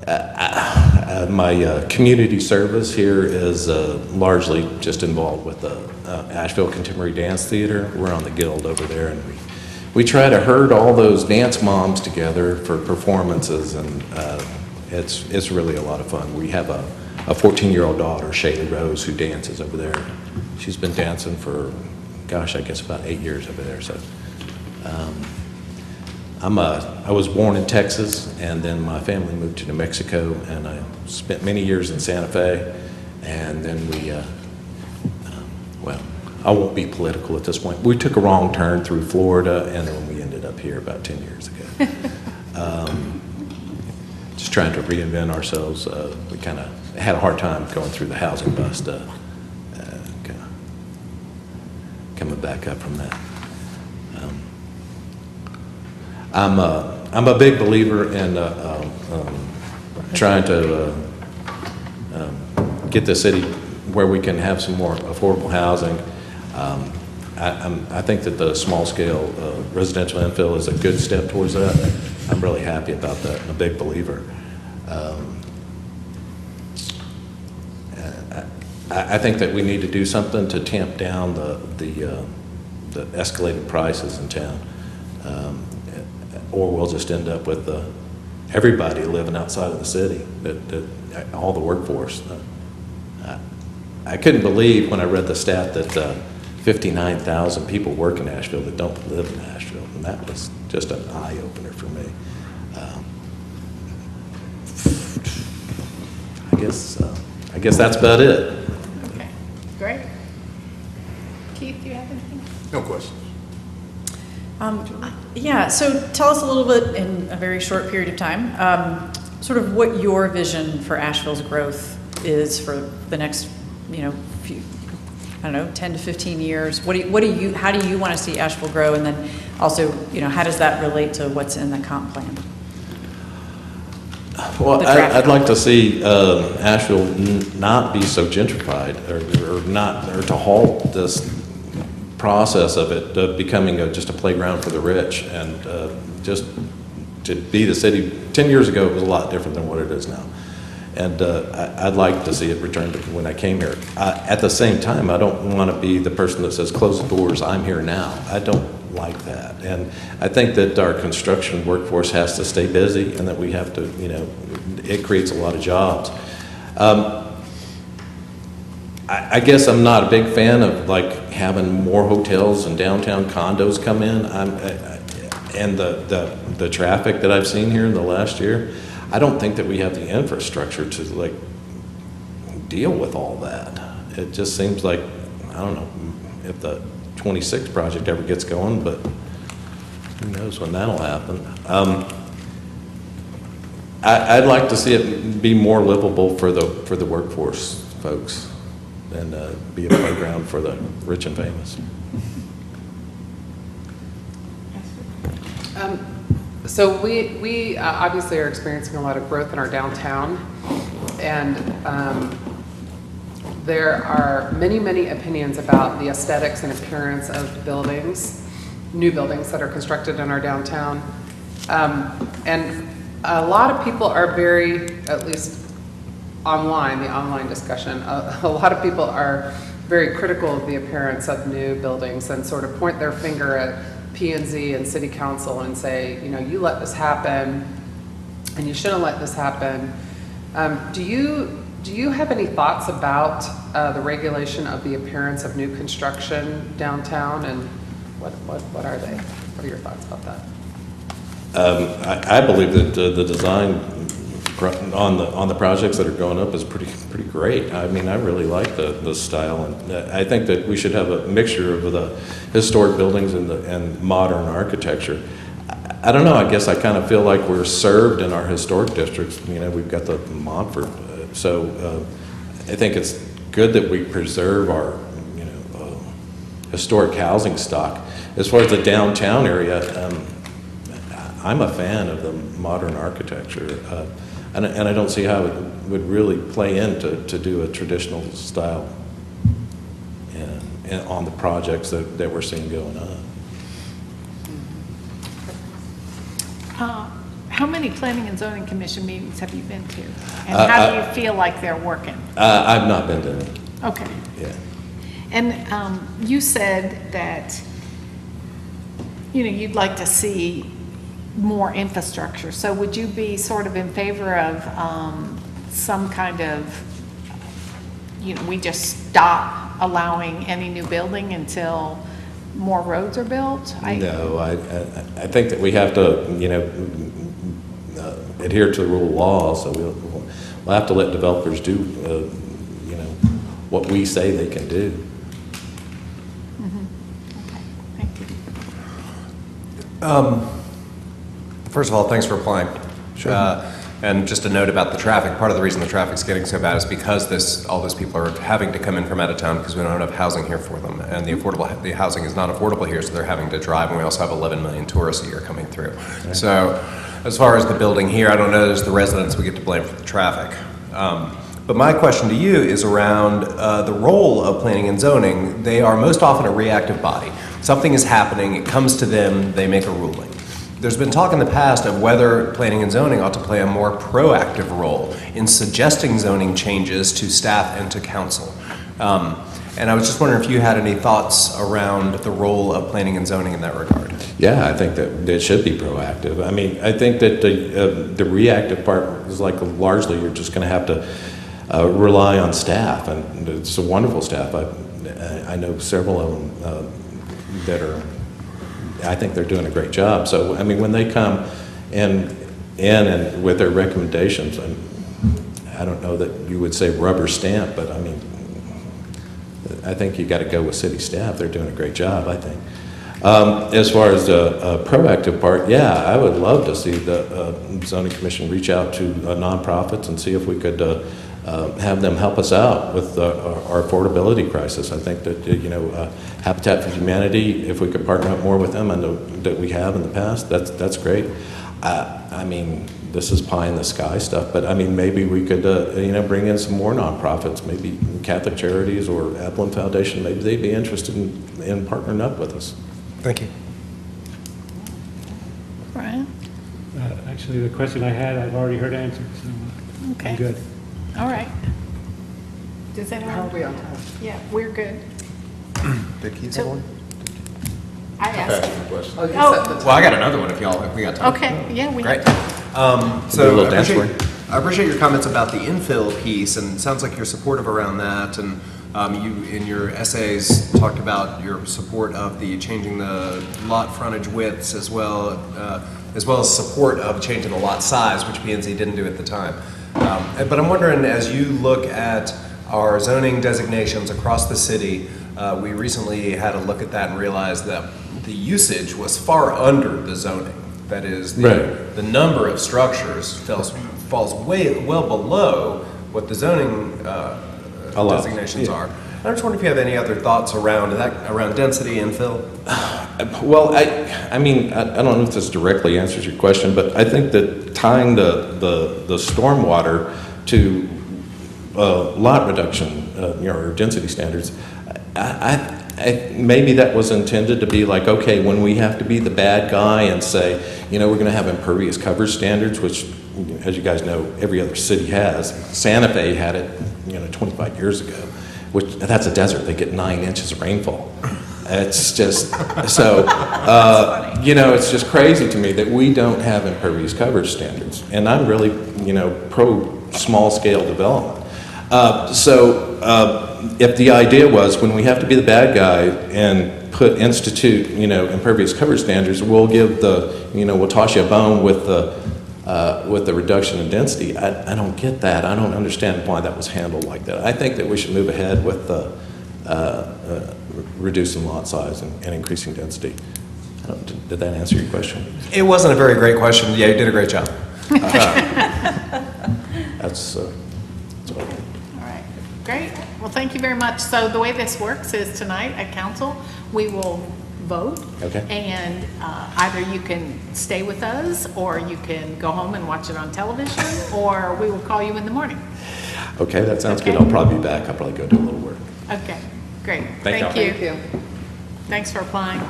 My community service here is largely just involved with the Asheville Contemporary Dance Theater. We're on the guild over there, and we try to herd all those dance moms together for performances, and it's really a lot of fun. We have a 14-year-old daughter, Shaylee Rose, who dances over there. She's been dancing for, gosh, I guess about 8 years over there. So I was born in Texas, and then my family moved to New Mexico, and I spent many years in Santa Fe, and then well, I won't be political at this point. We took a wrong turn through Florida, and then we ended up here about 10 years ago. Just trying to reinvent ourselves. We kind of had a hard time going through the housing bust, kind of coming back up from that. I'm a big believer in trying to get the city where we can have some more affordable housing. I think that the small-scale residential infill is a good step towards that. I'm really happy about that. I'm a big believer. I think that we need to do something to tamp down the escalated prices in town, or we'll just end up with everybody living outside of the city, all the workforce. I couldn't believe when I read the stat that 59,000 people work in Asheville that don't live in Asheville, and that was just an eye-opener for me. I guess that's about it. Okay, great. Keith, do you have anything? No questions. Yeah, so tell us a little bit in a very short period of time, sort of what your vision for Asheville's growth is for the next, few, 10 to 15 years. How do you want to see Asheville grow? And then also, how does that relate to what's in the comp plan? Well, I'd like to see Asheville not be so gentrified, or to halt this process of it becoming just a playground for the rich, and just to be the city. 10 years ago, it was a lot different than what it is now, and I'd like to see it return to when I came here. At the same time, I don't want to be the person that says, close the doors, I'm here now. I don't like that, and I think that our construction workforce has to stay busy, and that we have to, it creates a lot of jobs. I guess I'm not a big fan of having more hotels and downtown condos come in. And the traffic that I've seen here in the last year, I don't think that we have the infrastructure to deal with all that. It just seems like, I don't know if the 26 project ever gets going, but who knows when that'll happen. I'd like to see it be more livable for the workforce folks, and be a playground for the rich and famous. So we obviously are experiencing a lot of growth in our downtown, and there are many opinions about the aesthetics and appearance of buildings, new buildings that are constructed in our downtown. And a lot of people are at least online, the online discussion, a lot of people are very critical of the appearance of new buildings and sort of point their finger at P&Z and City Council and say, you let this happen and you shouldn't let this happen. Do you have any thoughts about the regulation of the appearance of new construction downtown, and what are they? What are your thoughts about that? I believe that the design on the projects that are going up is pretty great. I mean, I really like the style, and I think that we should have a mixture of the historic buildings and modern architecture. I don't know. I guess I kind of feel like we're served in our historic districts. We've got the Montfort, so I think it's good that we preserve our historic housing stock. As far as the downtown area, I'm a fan of the modern architecture. And I don't see how it would really play in to do a traditional style on the projects that we're seeing going on. How many planning and zoning commission meetings have you been to? And how do you feel like they're working? I've not been to any. Okay. Yeah. And you said that, you'd like to see more infrastructure. So would you be sort of in favor of some kind of, we just stop allowing any new building until more roads are built? No, I think that we have to, adhere to the rule of law, so we'll have to let developers do, what we say they can do. Okay, thank you. First of all, thanks for applying. Sure. And just a note about the traffic. Part of the reason the traffic's getting so bad is because all those people are having to come in from out of town because we don't have enough housing here for them. And the housing is not affordable here, so they're having to drive. And we also have 11 million tourists a year coming through. Okay. So as far as the building here, I don't know, there's the residents we get to blame for the traffic. But my question to you is around the role of planning and zoning. They are most often a reactive body. Something is happening, it comes to them, they make a ruling. There's been talk in the past of whether planning and zoning ought to play a more proactive role in suggesting zoning changes to staff and to council. And I was just wondering if you had any thoughts around the role of planning and zoning in that regard. Yeah, I think that it should be proactive. I mean, I think that the reactive part is like largely you're just going to have to rely on staff, and it's a wonderful staff. I know several of them that are. I think they're doing a great job. So, I mean, when they come in with their recommendations, I don't know that you would say rubber stamp, but I mean, I think you got to go with city staff. They're doing a great job, I think. As far as the proactive part, yeah, I would love to see the zoning commission reach out to nonprofits and see if we could have them help us out with our affordability crisis. I think that Habitat for Humanity, if we could partner up more with them, and that we have in the past, that's great. I mean, this is pie in the sky stuff, but I mean, maybe we could bring in some more nonprofits, maybe Catholic Charities or Applin Foundation. Maybe they'd be interested in partnering up with us. Thank you. Brian? Actually, the question I had, I've already heard answered, so Okay. I'm good. All right. Does anyone? How are we on time? Yeah, we're good. Did Keith So- have one? I asked. Oh, you Oh. said the Well, I got another one if we got time. Okay, yeah, we Great. have. So little dance I appreciate your comments about the infill piece, and it sounds like you're supportive around that. And you, in your essays, talked about your support of the changing the lot frontage widths as well as support of changing the lot size, which P&Z didn't do at the time. But I'm wondering, as you look at our zoning designations across the city, we recently had a look at that and realized that the usage was far under the zoning. That is, the number of structures falls well below what the zoning designations are. I just wonder if you have any other thoughts around that, around density infill. Well, I mean, I don't know if this directly answers your question, but I think that tying the stormwater to lot reduction, or density standards, maybe that was intended to be like, okay, when we have to be the bad guy and say, we're going to have impervious coverage standards, which, as you guys know, every other city has. Santa Fe had it, 25 years ago, which that's a desert. They get 9 inches of rainfall. It's just, so, it's just crazy to me that we don't have impervious coverage standards. And I'm really, pro small scale development. If the idea was when we have to be the bad guy and institute, impervious coverage standards, we'll give we'll toss you a bone with the reduction in density. I don't get that. I don't understand why that was handled like that. I think that we should move ahead with reducing lot size and increasing density. Did that answer your question? It wasn't a very great question. Yeah, you did a great job. That's all. All right, great. Well, thank you very much. So the way this works is tonight at council, we will vote. Okay. And either you can stay with us, or you can go home and watch it on television, or we will call you in the morning. Okay, that sounds Okay. good. I'll probably be back. I'll probably go do a little work. Okay, great. Thank y'all. you. Thank you. Thanks for applying.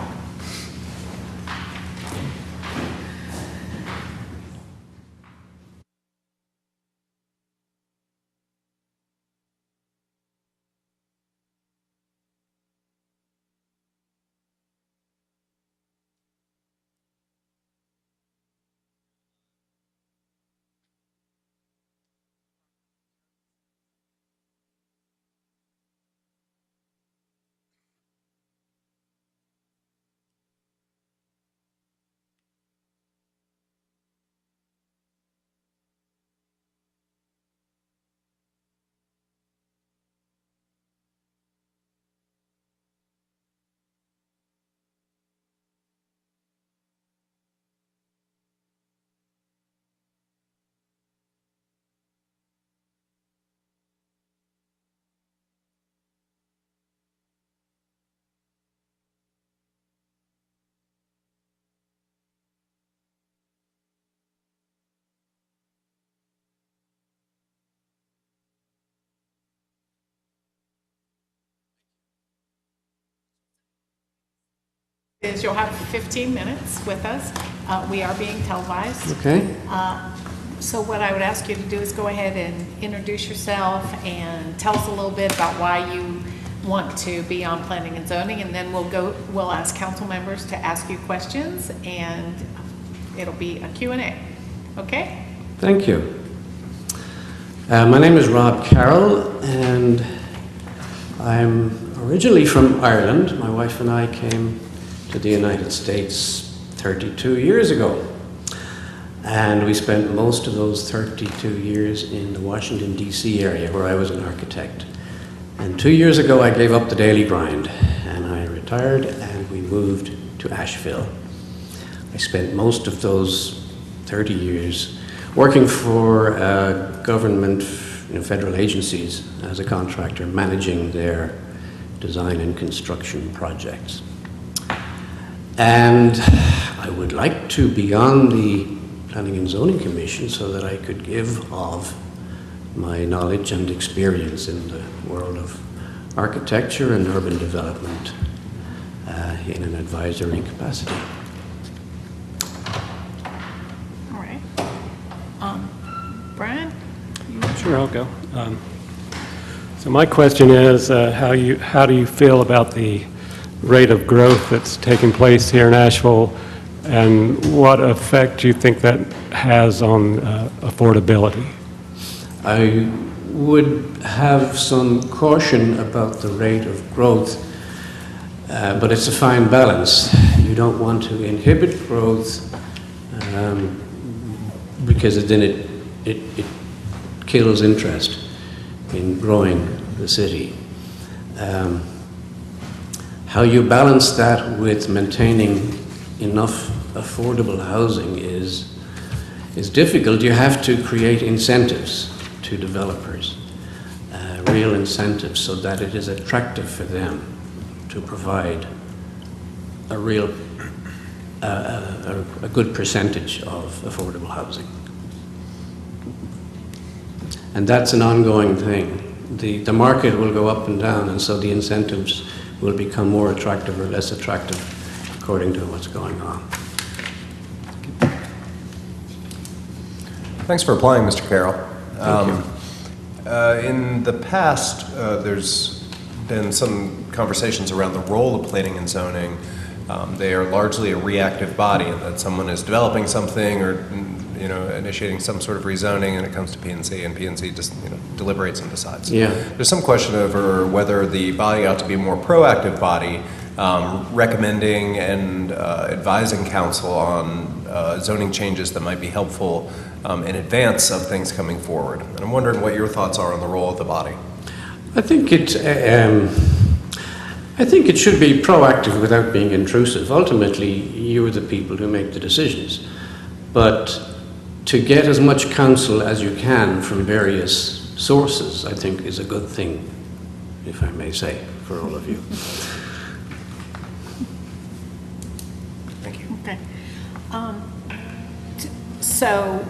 is you'll have 15 minutes with us. We are being televised. Okay. So what I would ask you to do is go ahead and introduce yourself and tell us a little bit about why you want to be on planning and zoning, and then we'll ask council members to ask you questions, and it'll be a Q&A. Okay? Thank you. My name is Rob Carroll, and I'm originally from Ireland. My wife and I came to the United States 32 years ago. And we spent most of those 32 years in the Washington, D.C. area, where I was an architect. And 2 years ago, I gave up the daily grind, and I retired, and we moved to Asheville. I spent most of those 30 years working for government, federal agencies as a contractor, managing their design and construction projects. And I would like to be on the Planning and Zoning Commission so that I could give of my knowledge and experience in the world of architecture and urban development in an advisory capacity. All right. Brian? Sure, I'll go. So my question is, how do you feel about the rate of growth that's taking place here in Asheville, and what effect do you think that has on affordability? I would have some caution about the rate of growth, but it's a fine balance. You don't want to inhibit growth because then it kills interest in growing the city. How you balance that with maintaining enough affordable housing is difficult. You have to create incentives to developers, real incentives, so that it is attractive for them to provide a good percentage of affordable housing. And that's an ongoing thing. The market will go up and down, and so the incentives will become more attractive or less attractive according to what's going on. Thanks for applying, Mr. Carroll. Thank you. In the past, there's been some conversations around the role of planning and zoning. They are largely a reactive body, in that someone is developing something or initiating some sort of rezoning, and it comes to P&Z, and P&Z just deliberates and decides. Yeah. There's some question over whether the body ought to be a more proactive body, recommending and advising council on zoning changes that might be helpful in advance of things coming forward. And I'm wondering what your thoughts are on the role of the body. I think it should be proactive without being intrusive. Ultimately, you are the people who make the decisions. But to get as much counsel as you can from various sources, I think, is a good thing, if I may say, for all of you. Thank you. Okay. So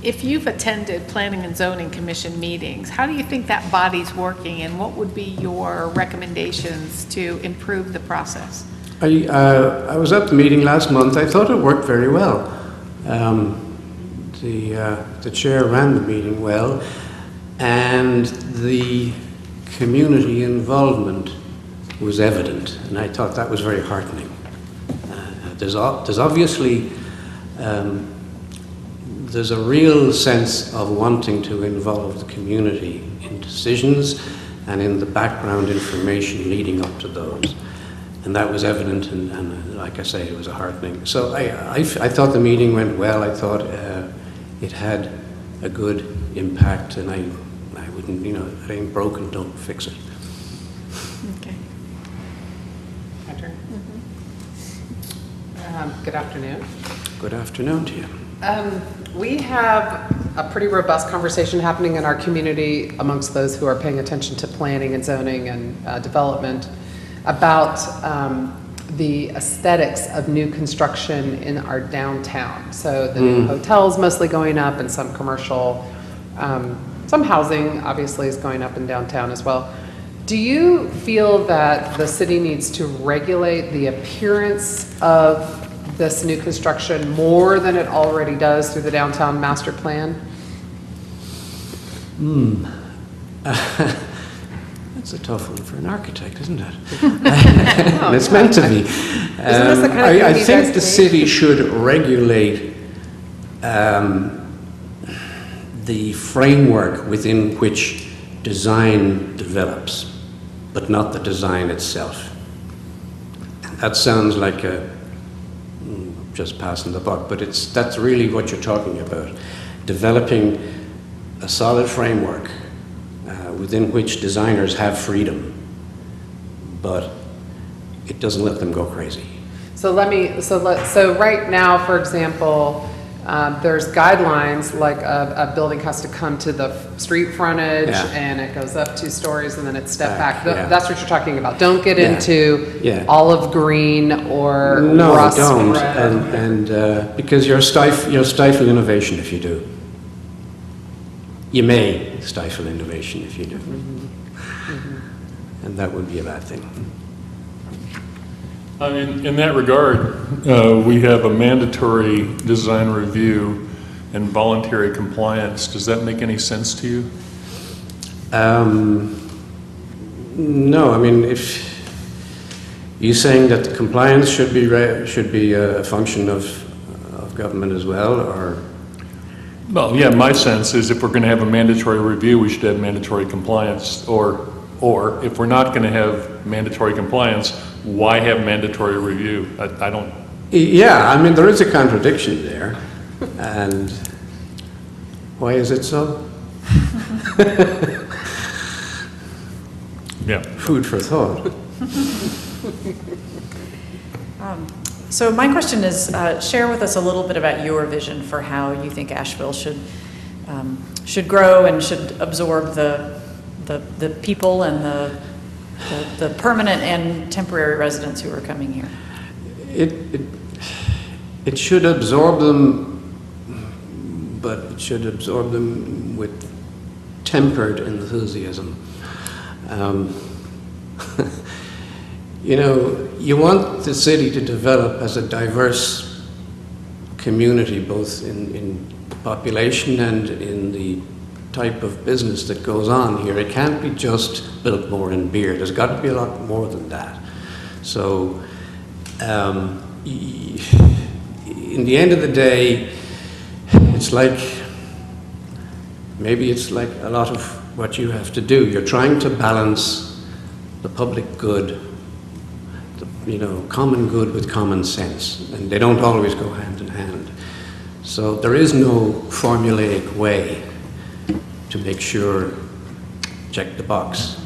if you've attended Planning and Zoning Commission meetings, how do you think that body's working, and what would be your recommendations to improve the process? I was at the meeting last month. I thought it worked very well. The chair ran the meeting well, and the community involvement was evident, and I thought that was very heartening. There's obviously there's a real sense of wanting to involve the community in decisions and in the background information leading up to those. And that was evident, and like I say, it was a heartening. So I thought the meeting went well. I thought it had a good impact, and I wouldn't, if it ain't broken, don't fix it. Okay. Patrick? Good afternoon. Good afternoon to you. We have a pretty robust conversation happening in our community amongst those who are paying attention to planning and zoning and development about the aesthetics of new construction in our downtown. So the new hotels mostly going up, and some commercial, some housing obviously is going up in downtown as well. Do you feel that the city needs to regulate the appearance of this new construction more than it already does through the downtown master plan? That's a tough one for an architect, isn't it? And it's meant to be. this the kind of thing I you think guys the city should regulate the framework within which design develops, but not the design itself. That sounds like just passing the buck, but that's really what you're talking about. Developing a solid framework within which designers have freedom, but it doesn't let them go crazy. So right now, for example, there's guidelines like a building has to come to the street frontage and it goes up 2 stories and then it's stepped back. That's what you're talking about. Don't get into olive green or rust. No, don't. And because you'll stifle innovation if you do. You may stifle innovation if you do. And that would be a bad thing. In that regard, we have a mandatory design review and voluntary compliance. Does that make any sense to you? No, I mean, if you're saying that the compliance should be a function of government as well, or? Well, yeah, my sense is if we're going to have a mandatory review, we should have mandatory compliance, or if we're not going to have mandatory compliance, why have mandatory review? I don't. Yeah, I mean, there is a contradiction there. And why is it so? Yeah. Food for thought. So my question is, share with us a little bit about your vision for how you think Asheville should grow and should absorb the people and the permanent and temporary residents who are coming here. It should absorb them, but it should absorb them with tempered enthusiasm. You know, you want the city to develop as a diverse community, both in population and in the type of business that goes on here. It can't be just Biltmore and beer. There's got to be a lot more than that. So, in the end of the day, it's like a lot of what you have to do. You're trying to balance the public good, common good with common sense, and they don't always go hand in hand. So there is no formulaic way to make sure, check the box,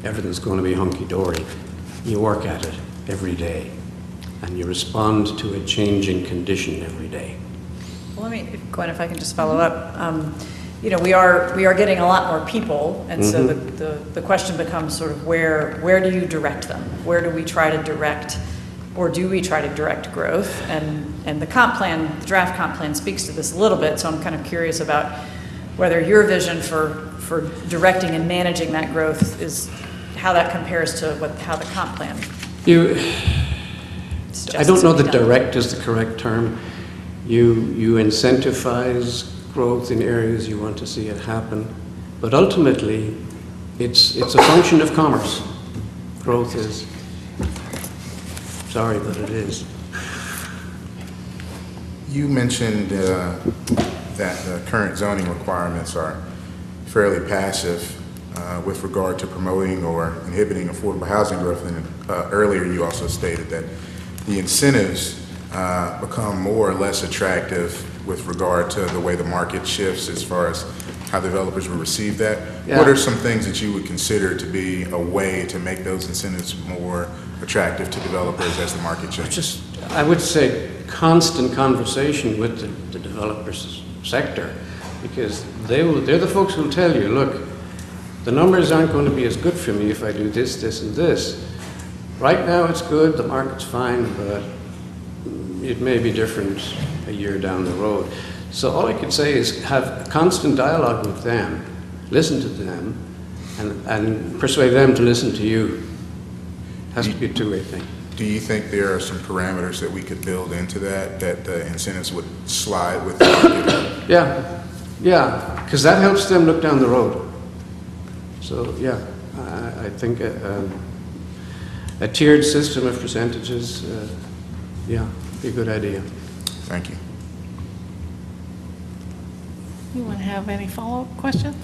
everything's going to be hunky-dory. You work at it every day, and you respond to a changing condition every day. Well, Gwen, if I can just follow up. We are getting a lot more people, and so the question becomes sort of where do you direct them? Where do we try to direct, or do we try to direct growth? And the comp plan, the draft comp plan speaks to this a little bit, so I'm kind of curious about whether your vision for directing and managing that growth is how that compares to how the comp plan. I don't know that direct is the correct term. You incentivize growth in areas you want to see it happen, but ultimately it's a function of commerce. Growth is. Sorry, but it is. You mentioned that the current zoning requirements are fairly passive with regard to promoting or inhibiting affordable housing growth, and earlier you also stated that the incentives become more or less attractive with regard to the way the market shifts as far as how developers will receive that. Yeah. What are some things that you would consider to be a way to make those incentives more attractive to developers as the market changes? I would say constant conversation with the developers sector, because they're the folks who'll tell you, look, the numbers aren't going to be as good for me if I do this, this, and this. Right now it's good, the market's fine, but it may be different a year down the road. So all I could say is have a constant dialogue with them, listen to them, and persuade them to listen to you. It has to be a two-way thing. Do you think there are some parameters that we could build into that the incentives would slide with the market? Yeah, because that helps them look down the road. So, yeah, I think a tiered system of percentages, yeah, be a good idea. Thank you. You want to have any follow-up questions?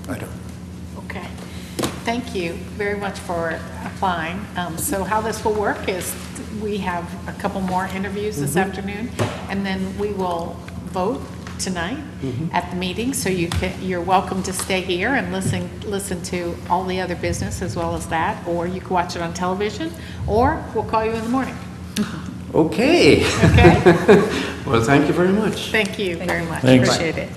I don't. Okay. Thank you very much for applying. So how this will work is we have a couple more interviews this afternoon, and then we will vote tonight at the meeting. So you're welcome to stay here and listen to all the other business as well as that, or you can watch it on television, or we'll call you in the morning. Okay. Okay? Well, thank you very much. Thank you very much. Thanks. Appreciate it.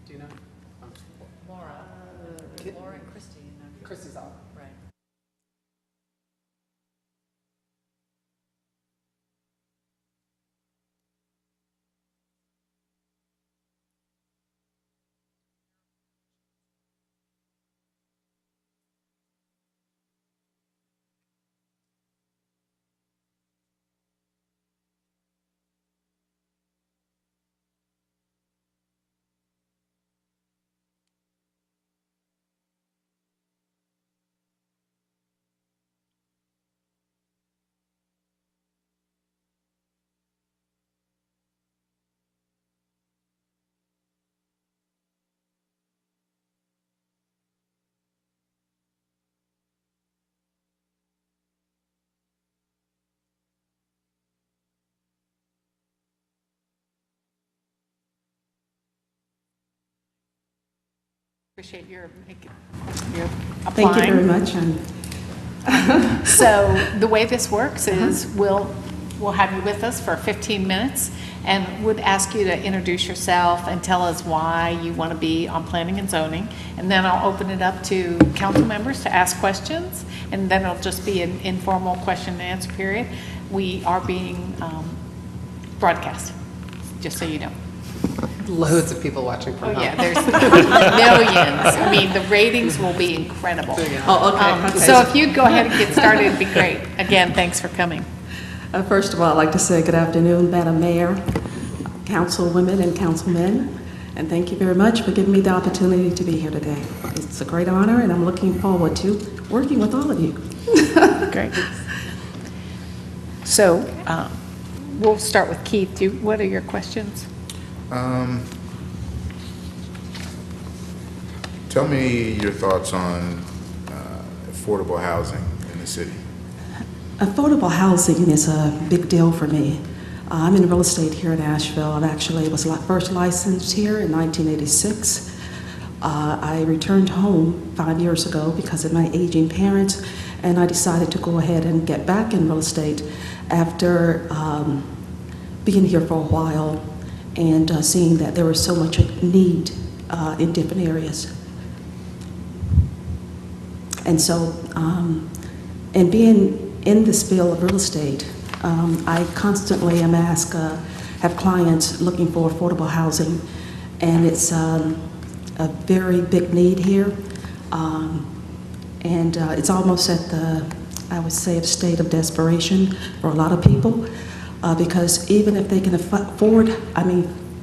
Do you know? Laura and Christy. Christy's on. Right. Appreciate your applying. Thank you very much. So the way this works is we'll have you with us for 15 minutes and would ask you to introduce yourself and tell us why you want to be on planning and zoning. And then I'll open it up to council members to ask questions, and then it'll just be an informal question and answer period. We are being broadcast, just so you know. Loads of people watching from Oh, home. yeah, there's millions. I mean, the ratings will be incredible. Oh, okay. So if you'd go ahead and get started, it'd be great. Again, thanks for coming. First of all, I'd like to say good afternoon, Madam Mayor, councilwomen and councilmen, and thank you very much for giving me the opportunity to be here today. It's a great honor, and I'm looking forward to working with all of you. Great. So we'll start with Keith. What are your questions? Tell me your thoughts on affordable housing in the city. Affordable housing is a big deal for me. I'm in real estate here in Asheville. I actually was first licensed here in 1986. I returned home 5 years ago because of my aging parents, and I decided to go ahead and get back in real estate after being here for a while and seeing that there was so much need in different areas. And so, and being in this field of real estate, I constantly am asked, have clients looking for affordable housing, and it's a very big need here. And it's almost at the, I would say, a state of desperation for a lot of people, because even if they can afford,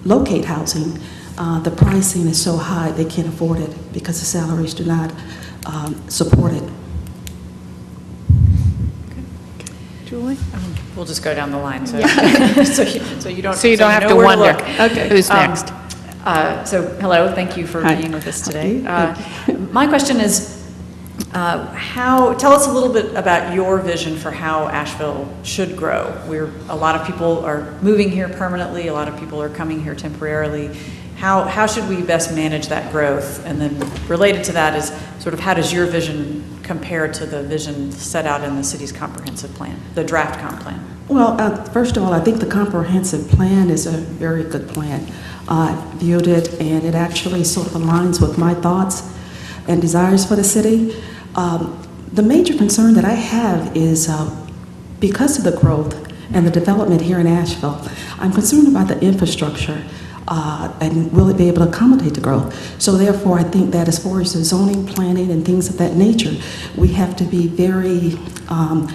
locate housing, the pricing is so high they can't afford it because the salaries do not support it. Julie? We'll just go down the line, so, so you don't have know to where wonder look. Okay. who's next. So, hello, thank you for Hi. being with us today. Thank you. My question is, tell us a little bit about your vision for how Asheville should grow. A lot of people are moving here permanently, a lot of people are coming here temporarily. How should we best manage that growth? And then related to that is sort of how does your vision compare to the vision set out in the city's comprehensive plan, the draft comp plan? Well, first of all, I think the comprehensive plan is a very good plan. I viewed it, and it actually sort of aligns with my thoughts and desires for the city. The major concern that I have is because of the growth and the development here in Asheville, I'm concerned about the infrastructure and will it be able to accommodate the growth. So therefore, I think that as far as the zoning, planning, and things of that nature, we have to be very, I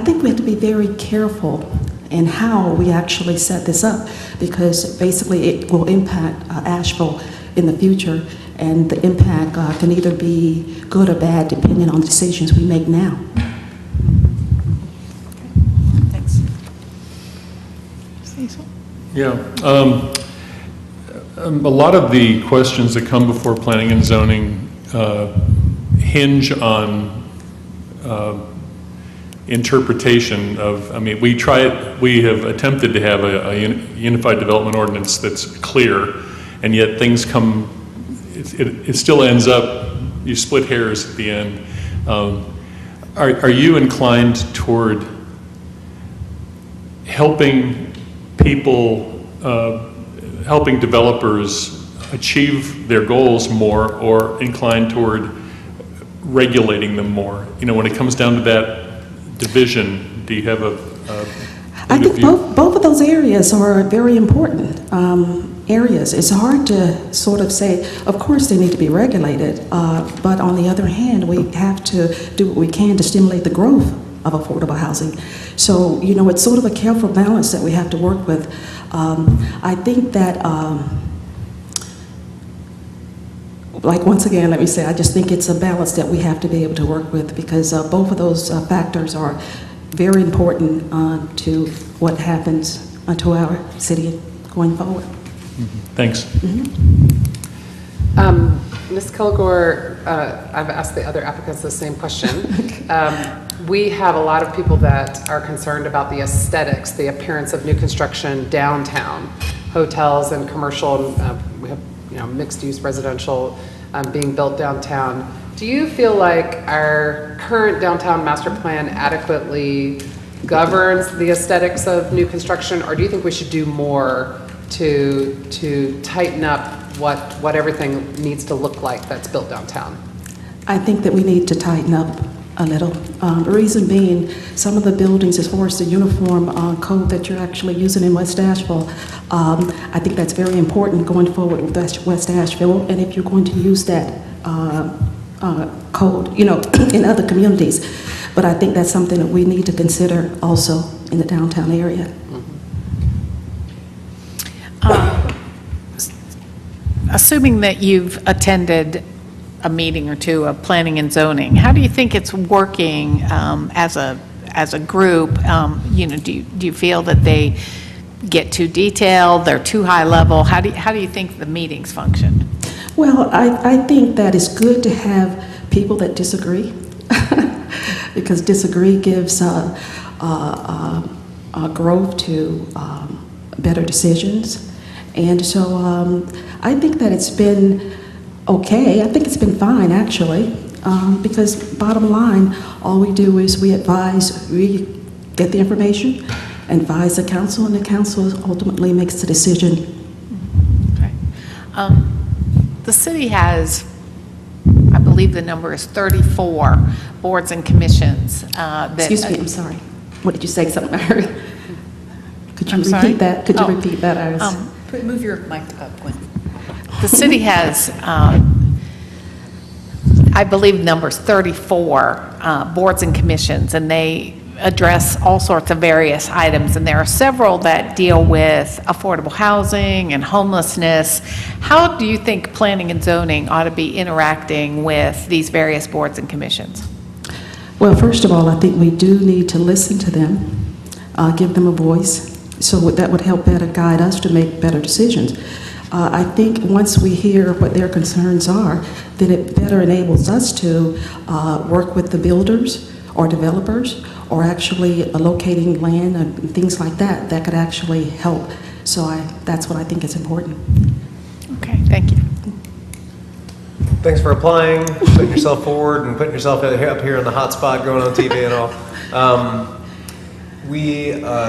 think we have to be very careful in how we actually set this up, because basically it will impact Asheville in the future, and the impact can either be good or bad depending on the decisions we make now. Thanks. Yeah. A lot of the questions that come before planning and zoning hinge on interpretation of, I mean, we have attempted to have a unified development ordinance that's clear, and yet things come, it still ends up, you split hairs at the end. Are you inclined toward helping people, helping developers achieve their goals more, or inclined toward regulating them more? You know, when it comes down to that division, do you have a I think both of those areas are very important areas. It's hard to sort of say, of course they need to be regulated, but on the other hand, we have to do what we can to stimulate the growth of affordable housing. So, you know, it's sort of a careful balance that we have to work with. I think that, like, once again, let me say, I just think it's a balance that we have to be able to work with, because both of those factors are very important to what happens to our city going forward. Thanks. Ms. Kilgore, I've asked the other applicants the same question. We have a lot of people that are concerned about the aesthetics, the appearance of new construction downtown, hotels and commercial. We have, you know, mixed-use residential being built downtown. Do you feel like our current downtown master plan adequately governs the aesthetics of new construction, or do you think we should do more to tighten up what everything needs to look like that's built downtown? I think that we need to tighten up a little. The reason being, some of the buildings, as far as the uniform code that you're actually using in West Asheville, I think that's very important going forward with West Asheville. And if you're going to use that code, you know, in other communities, but I think that's something that we need to consider also in the downtown area. Assuming that you've attended a meeting or two of planning and zoning, how do you think it's working as a group? You know, do you feel that they get too detailed, they're too high level? How do you think the meetings function? Well, I think that it's good to have people that disagree, because disagree gives growth to better decisions. And so I think that it's been okay. I think it's been fine, actually, because bottom line, all we do is we advise, we get the information, advise the council, and the council ultimately makes the decision. Okay. The city has, I believe the number is 34 boards and commissions. Excuse me, I'm sorry. What did you say? Something I heard. Could you I'm repeat sorry? that? Could you repeat that, Iris? Move your mic up, Gwen. The city has, I believe, numbers 34 boards and commissions, and they address all sorts of various items, and there are several that deal with affordable housing and homelessness. How do you think planning and zoning ought to be interacting with these various boards and commissions? Well, first of all, I think we do need to listen to them, give them a voice, so that would help better guide us to make better decisions. I think once we hear what their concerns are, then it better enables us to work with the builders or developers, or actually locating land and things like that, that could actually help. So that's what I think is important. Okay, thank you. Thanks for applying, putting yourself forward, and putting yourself up here on the hot spot, going on TV and all.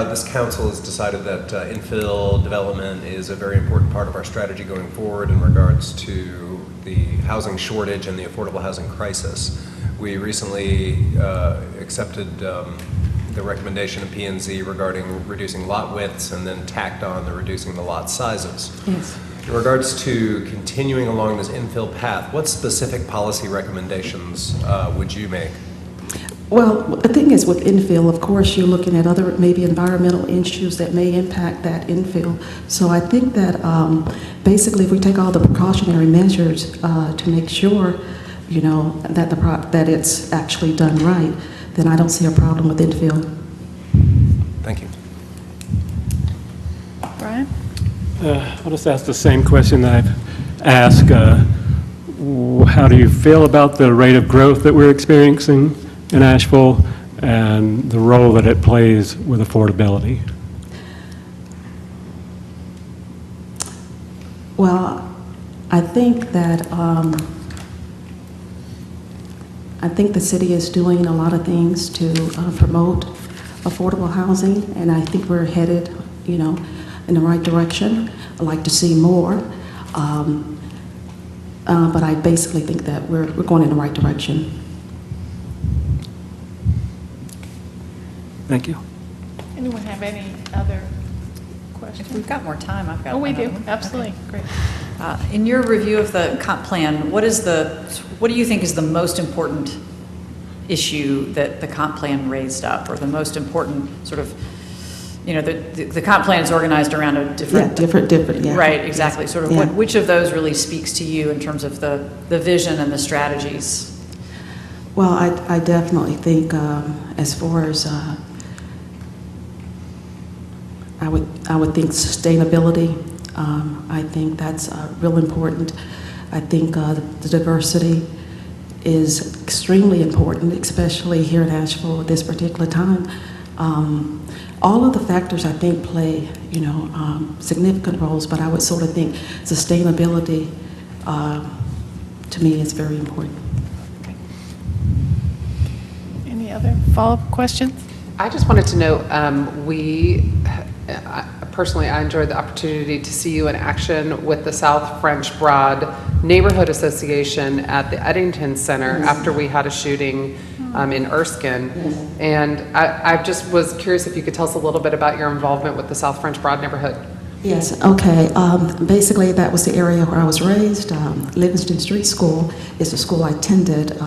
This council has decided that infill development is a very important part of our strategy going forward in regards to the housing shortage and the affordable housing crisis. We recently accepted the recommendation of P&Z regarding reducing lot widths and then tacked on the reducing the lot sizes. Yes. In regards to continuing along this infill path, what specific policy recommendations would you make? Well, the thing is with infill, of course, you're looking at other maybe environmental issues that may impact that infill. So I think that basically if we take all the precautionary measures to make sure, you know, that it's actually done right, then I don't see a problem with infill. Thank you. Brian? I'll just ask the same question that I've asked. How do you feel about the rate of growth that we're experiencing in Asheville and the role that it plays with affordability? Well, I think that the city is doing a lot of things to promote affordable housing, and I think we're headed, you know, in the right direction. I'd like to see more, but I basically think that we're going in the right direction. Thank you. Anyone have any other questions? If we've got more time, I've got Oh, we one do, other one. absolutely, Okay. great. In your review of the comp plan, what do you think is the most important issue that the comp plan raised up, or the most important sort of, you know, the comp plan is organized around a different... Yeah, different, yeah. Right, exactly. Sort of Yeah. which of those really speaks to you in terms of the vision and the strategies? Well, I definitely think as far as I would think sustainability. I think that's real important. I think the diversity is extremely important, especially here in Asheville at this particular time. All of the factors I think play, you know, significant roles, but I would sort of think sustainability to me is very important. Okay. Any other follow-up questions? I just wanted to know, personally, I enjoyed the opportunity to see you in action with the South French Broad Neighborhood Association at the Eddington Center after we had a shooting in Erskine. And I just was curious if you could tell us a little bit about your involvement with the South French Broad neighborhood. Yes, okay. Basically, that was the area where I was raised. Livingston Street School is the school I attended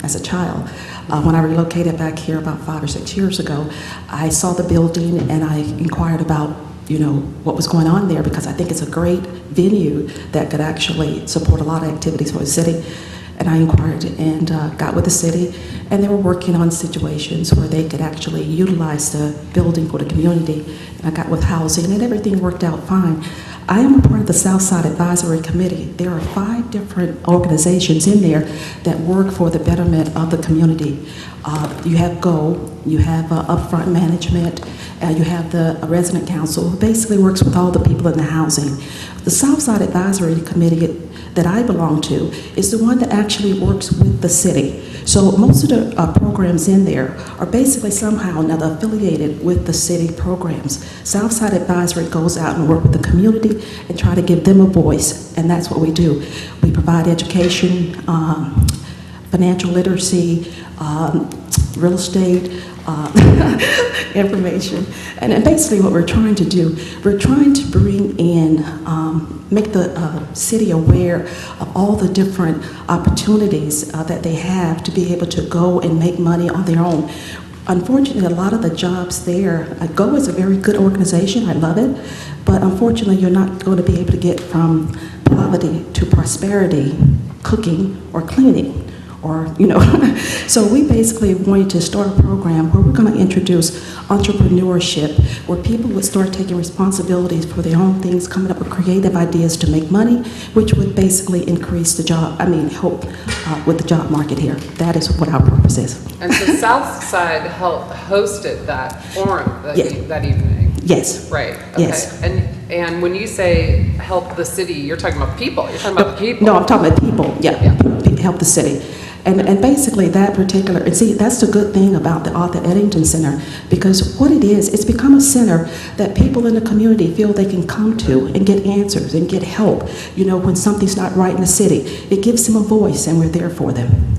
as a child. When I relocated back here about 5 or 6 years ago, I saw the building and I inquired about, you know, what was going on there, because I think it's a great venue that could actually support a lot of activities for the city. And I inquired and got with the city, and they were working on situations where they could actually utilize the building for the community. And I got with housing, and everything worked out fine. I am a part of the Southside Advisory Committee. There are 5 different organizations in there that work for the betterment of the community. You have GO, you have Upfront Management, you have the Resident Council, who basically works with all the people in the housing. The Southside Advisory Committee that I belong to is the one that actually works with the city. So most of the programs in there are basically somehow now affiliated with the city programs. Southside Advisory goes out and work with the community and try to give them a voice, and that's what we do. We provide education, financial literacy, real estate, information. And basically what we're trying to do, we're trying to bring in, make the city aware of all the different opportunities that they have to be able to go and make money on their own. Unfortunately, a lot of the jobs there, GO is a very good organization, I love it, but unfortunately you're not going to be able to get from poverty to prosperity, cooking or cleaning. Or, you know, so we basically wanted to start a program where we're going to introduce entrepreneurship, where people would start taking responsibilities for their own things, coming up with creative ideas to make money, which would basically increase the help with the job market here. That is what our purpose is. And so Southside hosted that forum that evening? Yes. Right, okay. Yes. And when you say help the city, you're talking about people, you're talking about the people. No, I'm talking about people, yeah. help the city. And basically that particular, and see, that's the good thing about the Arthur Eddington Center, because what it is, it's become a center that people in the community feel they can come to and get answers and get help, you know, when something's not right in the city. It gives them a voice, and we're there for them.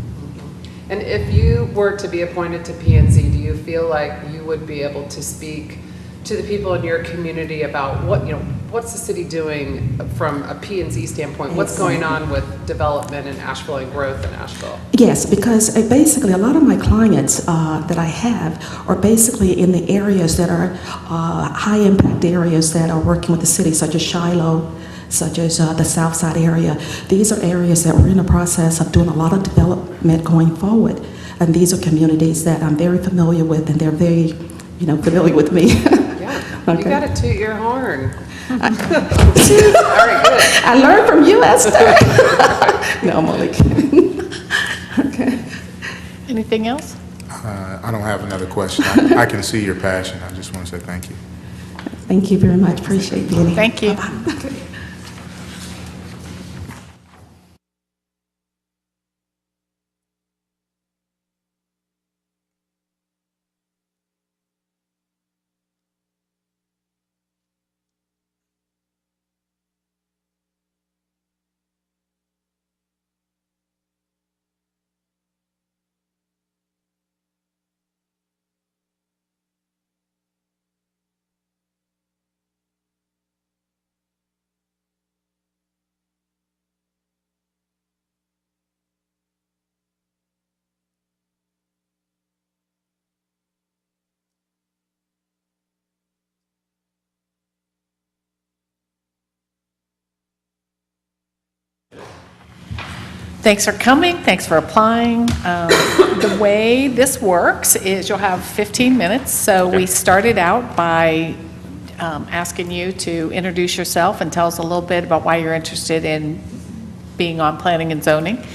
And if you were to be appointed to P&Z, do you feel like you would be able to speak to the people in your community about what, you know, what's the city doing from a P&Z standpoint? What's going on with development in Asheville and growth in Asheville? Yes, because basically a lot of my clients that I have are basically in the areas that are high impact areas that are working with the city, such as Shiloh, such as the South Side area. These are areas that we're in the process of doing a lot of development going forward. And these are communities that I'm very familiar with, and they're very, you know, familiar with me. Yeah, Okay. You got to toot your horn. All right, good. I learned from you, Esther. No, I'm only kidding. Okay. Anything else? I don't have another question. I can see your passion. I just want to say thank you. Thank you very much. Appreciate being here. Thank you. Bye-bye. Thanks for coming, thanks for applying. The way this works is you'll have 15 minutes. So we started out by asking you to introduce yourself and tell us a little bit about why you're interested in being on planning and zoning,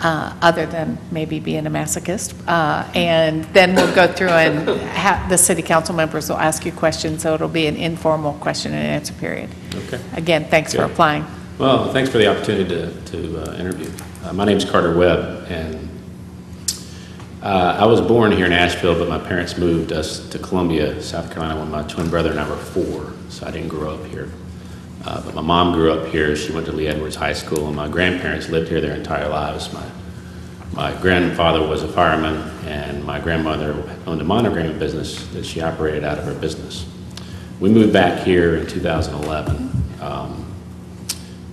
other than maybe being a masochist. And then we'll go through and the city council members will ask you questions, so it'll be an informal question and answer period. Okay. Again, thanks for applying. Well, thanks for the opportunity to interview. My name's Carter Webb, and I was born here in Asheville, but my parents moved us to Columbia, South Carolina, when my twin brother and I were 4, so I didn't grow up here. But my mom grew up here. She went to Lee Edwards High School, and my grandparents lived here their entire lives. My grandfather was a fireman, and my grandmother owned a monogram business that she operated out of her business. We moved back here in 2011.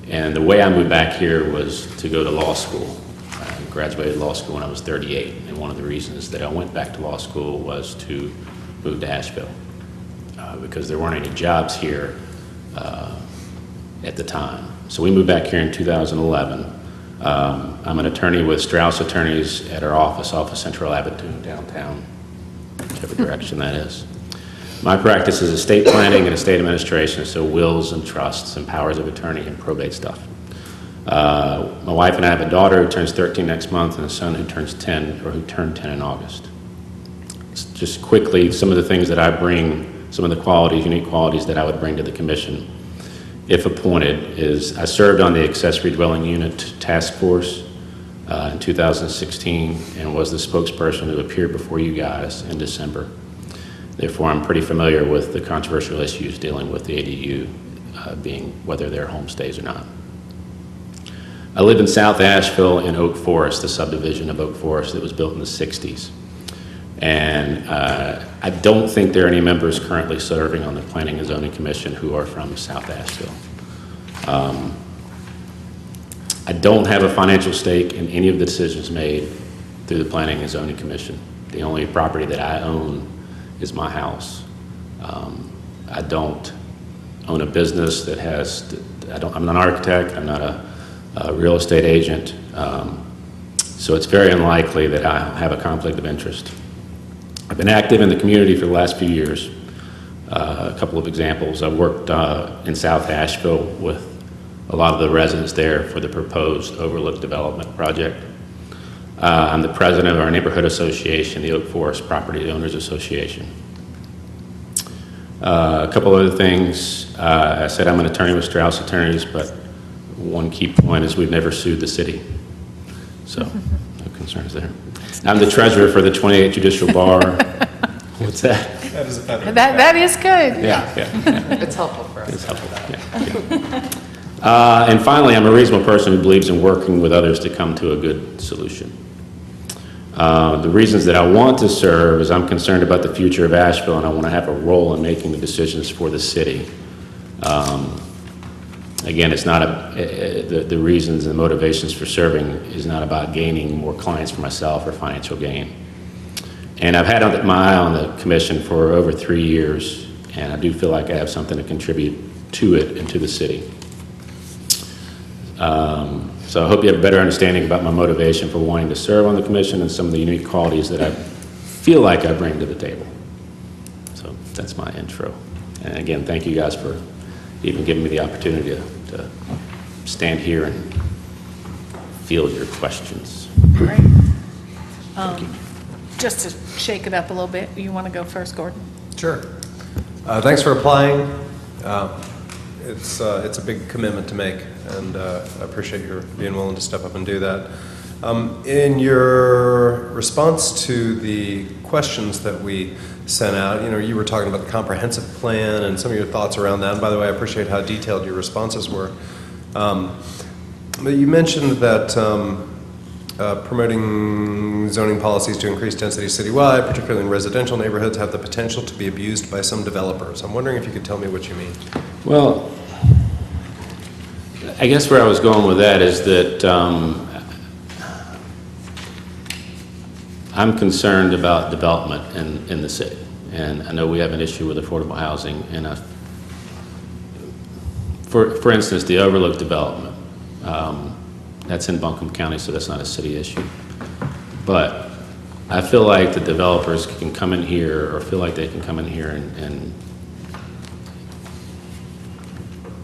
And the way I moved back here was to go to law school. I graduated law school when I was 38, and one of the reasons that I went back to law school was to move to Asheville, because there weren't any jobs here at the time. So we moved back here in 2011. I'm an attorney with Strauss Attorneys at our office Central Avenue, downtown, whichever direction that is. My practice is estate planning and estate administration, so wills and trusts and powers of attorney and probate stuff. My wife and I have a daughter who turns 13 next month and a son who turns 10, or who turned 10 in August. Just quickly, some of the things that I bring, some of the qualities, unique qualities that I would bring to the commission, if appointed, is I served on the accessory dwelling unit task force in 2016 and was the spokesperson who appeared before you guys in December. Therefore, I'm pretty familiar with the controversial issues dealing with the ADU, being whether they're homestays or not. I live in South Asheville in Oak Forest, the subdivision of Oak Forest that was built in the 60s. And I don't think there are any members currently serving on the Planning and Zoning Commission who are from South Asheville. I don't have a financial stake in any of the decisions made through the Planning and Zoning Commission. The only property that I own is my house. I don't own a business that has, I'm an architect, I'm not a real estate agent, so it's very unlikely that I have a conflict of interest. I've been active in the community for the last few years. A couple of examples, I've worked in South Asheville with a lot of the residents there for the proposed Overlook Development Project. I'm the president of our neighborhood association, the Oak Forest Property Owners Association. A couple other things. I said I'm an attorney with Strauss Attorneys, but one key point is we've never sued the city. So no concerns there. I'm the treasurer for the 28th Judicial Bar. What's that? That is a feather. That is good. Yeah. It's helpful for us. It's helpful. Yeah. And finally, I'm a reasonable person who believes in working with others to come to a good solution. The reasons that I want to serve is I'm concerned about the future of Asheville, and I want to have a role in making the decisions for the city. Again, it's not the reasons and motivations for serving is not about gaining more clients for myself or financial gain. And I've had my eye on the commission for over 3 years, and I do feel like I have something to contribute to it and to the city. So I hope you have a better understanding about my motivation for wanting to serve on the commission and some of the unique qualities that I feel like I bring to the table. So that's my intro. And again, thank you guys for even giving me the opportunity to stand here and field your questions. Great. Just to shake it up a little bit, you want to go first, Gordon? Sure. Thanks for applying. It's a big commitment to make, and I appreciate your being willing to step up and do that. In your response to the questions that we sent out, you were talking about the comprehensive plan and some of your thoughts around that. And by the way, I appreciate how detailed your responses were. But you mentioned that promoting zoning policies to increase density citywide, particularly in residential neighborhoods, have the potential to be abused by some developers. I'm wondering if you could tell me what you mean. Well, I guess where I was going with that is that I'm concerned about development in the city. And I know we have an issue with affordable housing. And for instance, the Overlook development, that's in Buncombe County, so that's not a city issue. But I feel like the developers can come in here, or feel like they can come in here and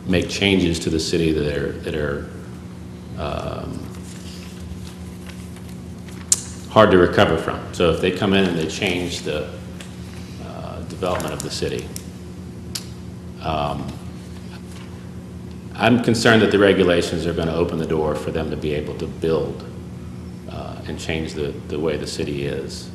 make changes to the city that are hard to recover from. So if they come in and they change the development of the city, I'm concerned that the regulations are going to open the door for them to be able to build and change the way the city is.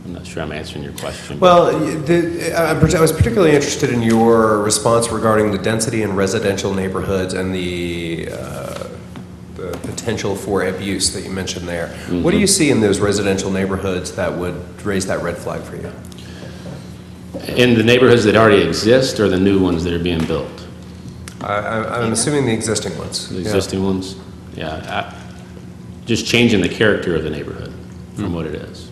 I'm not sure I'm answering your question. Well, I was particularly interested in your response regarding the density in residential neighborhoods and the potential for abuse that you mentioned there. Mm-hmm. What do you see in those residential neighborhoods that would raise that red flag for you? In the neighborhoods that already exist, or the new ones that are being built? I'm assuming the existing ones. The existing ones? Yeah. Just changing the character of the neighborhood from what it is.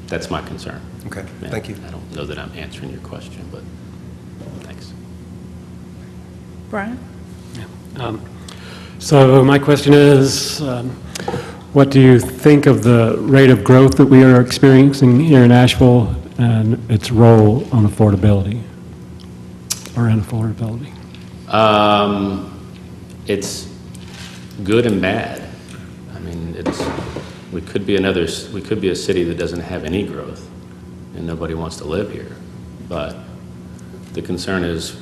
That's my concern. Okay, Yeah, thank you. I don't know that I'm answering your question, but thanks. Brian? So my question is, what do you think of the rate of growth that we are experiencing here in Asheville and its role on affordability, or in affordability? It's good and bad. I mean, we could be a city that doesn't have any growth and nobody wants to live here. But the concern is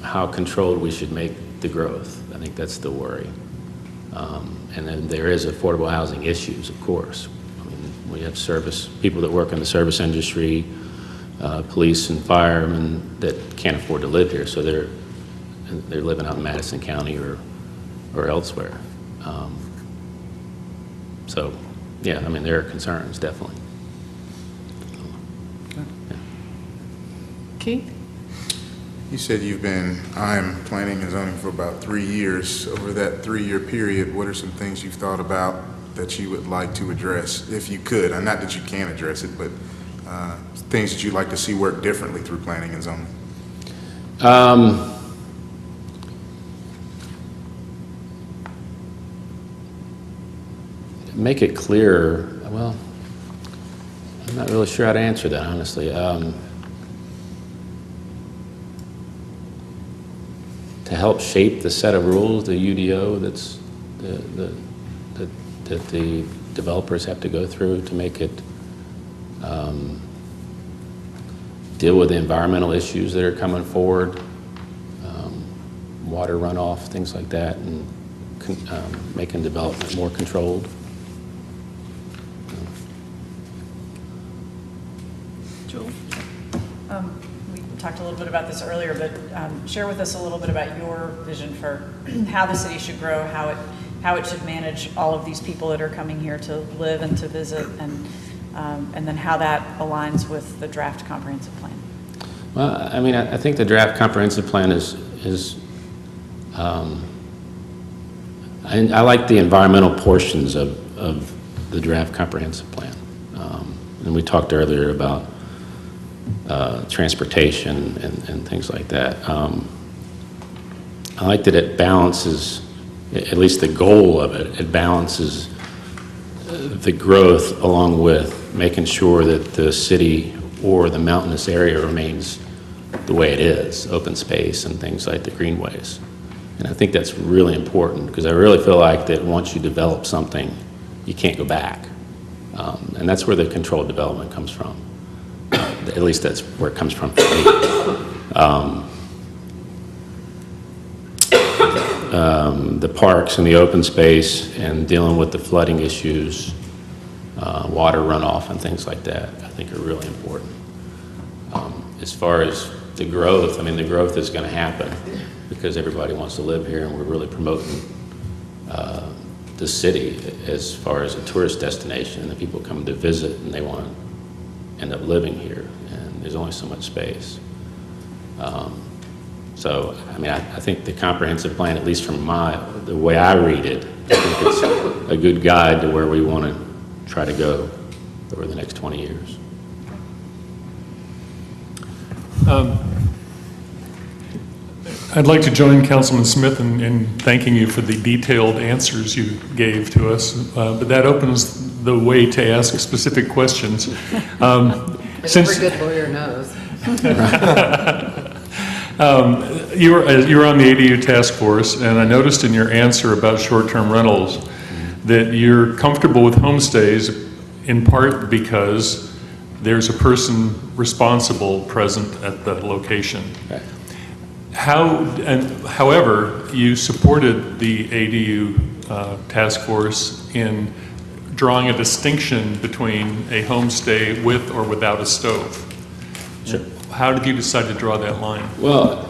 how controlled we should make the growth. I think that's the worry. And then there is affordable housing issues, of course. I mean, we have people that work in the service industry, police and firemen that can't afford to live here, so they're living out in Madison County or elsewhere. So, yeah, I mean, there are concerns, definitely. Yeah. Keith? You said I'm planning and zoning for about 3 years. Over that 3-year period, what are some things you've thought about that you would like to address, if you could? Not that you can address it, but things that you'd like to see work differently through planning and zoning. Make it clearer. Well, I'm not really sure how to answer that, honestly. To help shape the set of rules, the UDO that the developers have to go through to make it deal with the environmental issues that are coming forward, water runoff, things like that, and making development more controlled. Jewel? We talked a little bit about this earlier, but share with us a little bit about your vision for how the city should grow, how it should manage all of these people that are coming here to live and to visit, and then how that aligns with the draft comprehensive plan. Well, I mean, I think the draft comprehensive plan is I like the environmental portions of the draft comprehensive plan. And we talked earlier about transportation and things like that. I like that it balances, at least the goal of it, it balances the growth along with making sure that the city or the mountainous area remains the way it is, open space and things like the greenways. And I think that's really important because I really feel like that once you develop something, you can't go back. And that's where the controlled development comes from. At least that's where it comes from for me. The parks and the open space and dealing with the flooding issues, water runoff and things like that, I think are really important. As far as the growth, I mean, the growth is going to happen because everybody wants to live here, and we're really promoting the city as far as a tourist destination, and the people come to visit and they want to end up living here, and there's only so much space. So, I mean, I think the comprehensive plan, at least from the way I read it, I think it's a good guide to where we want to try to go over the next 20 years. I'd like to join Councilman Smith in thanking you for the detailed answers you gave to us, but that opens the way to ask specific questions. As every good lawyer knows. You're on the ADU task force, and I noticed in your answer about short-term rentals that you're comfortable with homestays in part because there's a person responsible present at the location. Right. However, you supported the ADU task force in drawing a distinction between a homestay with or without a stove. Sure. How did you decide to draw that line? Well,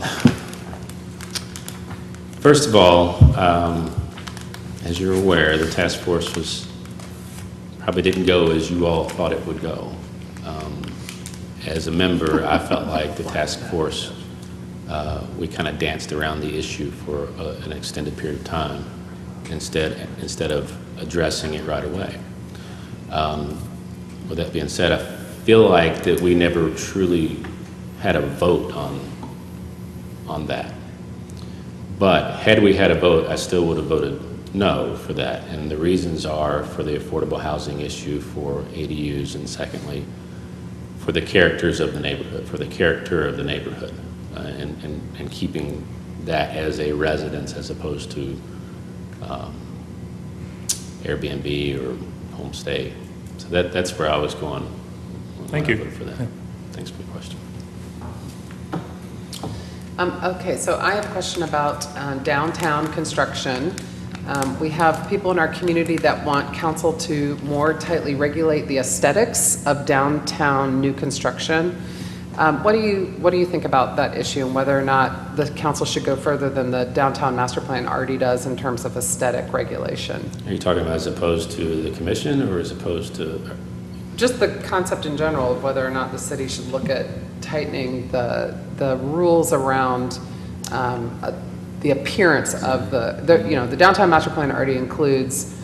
first of all, as you're aware, the task force probably didn't go as you all thought it would go. As a member, I felt like the task force, we kind of danced around the issue for an extended period of time instead of addressing it right away. With that being said, I feel like that we never truly had a vote on that. But had we had a vote, I still would have voted no for that. And the reasons are for the affordable housing issue for ADUs, and secondly, for the characters of the neighborhood, for the character of the neighborhood, and keeping that as a residence as opposed to Airbnb or homestay. So that's where I was going. Thank you. For that. Thanks for the question. Okay, so I have a question about downtown construction. We have people in our community that want council to more tightly regulate the aesthetics of downtown new construction. What do you think about that issue, and whether or not the council should go further than the downtown master plan already does in terms of aesthetic regulation? Are you talking about as opposed to the commission or as opposed to? Just the concept in general of whether or not the city should look at tightening the rules around the appearance of the downtown master plan already includes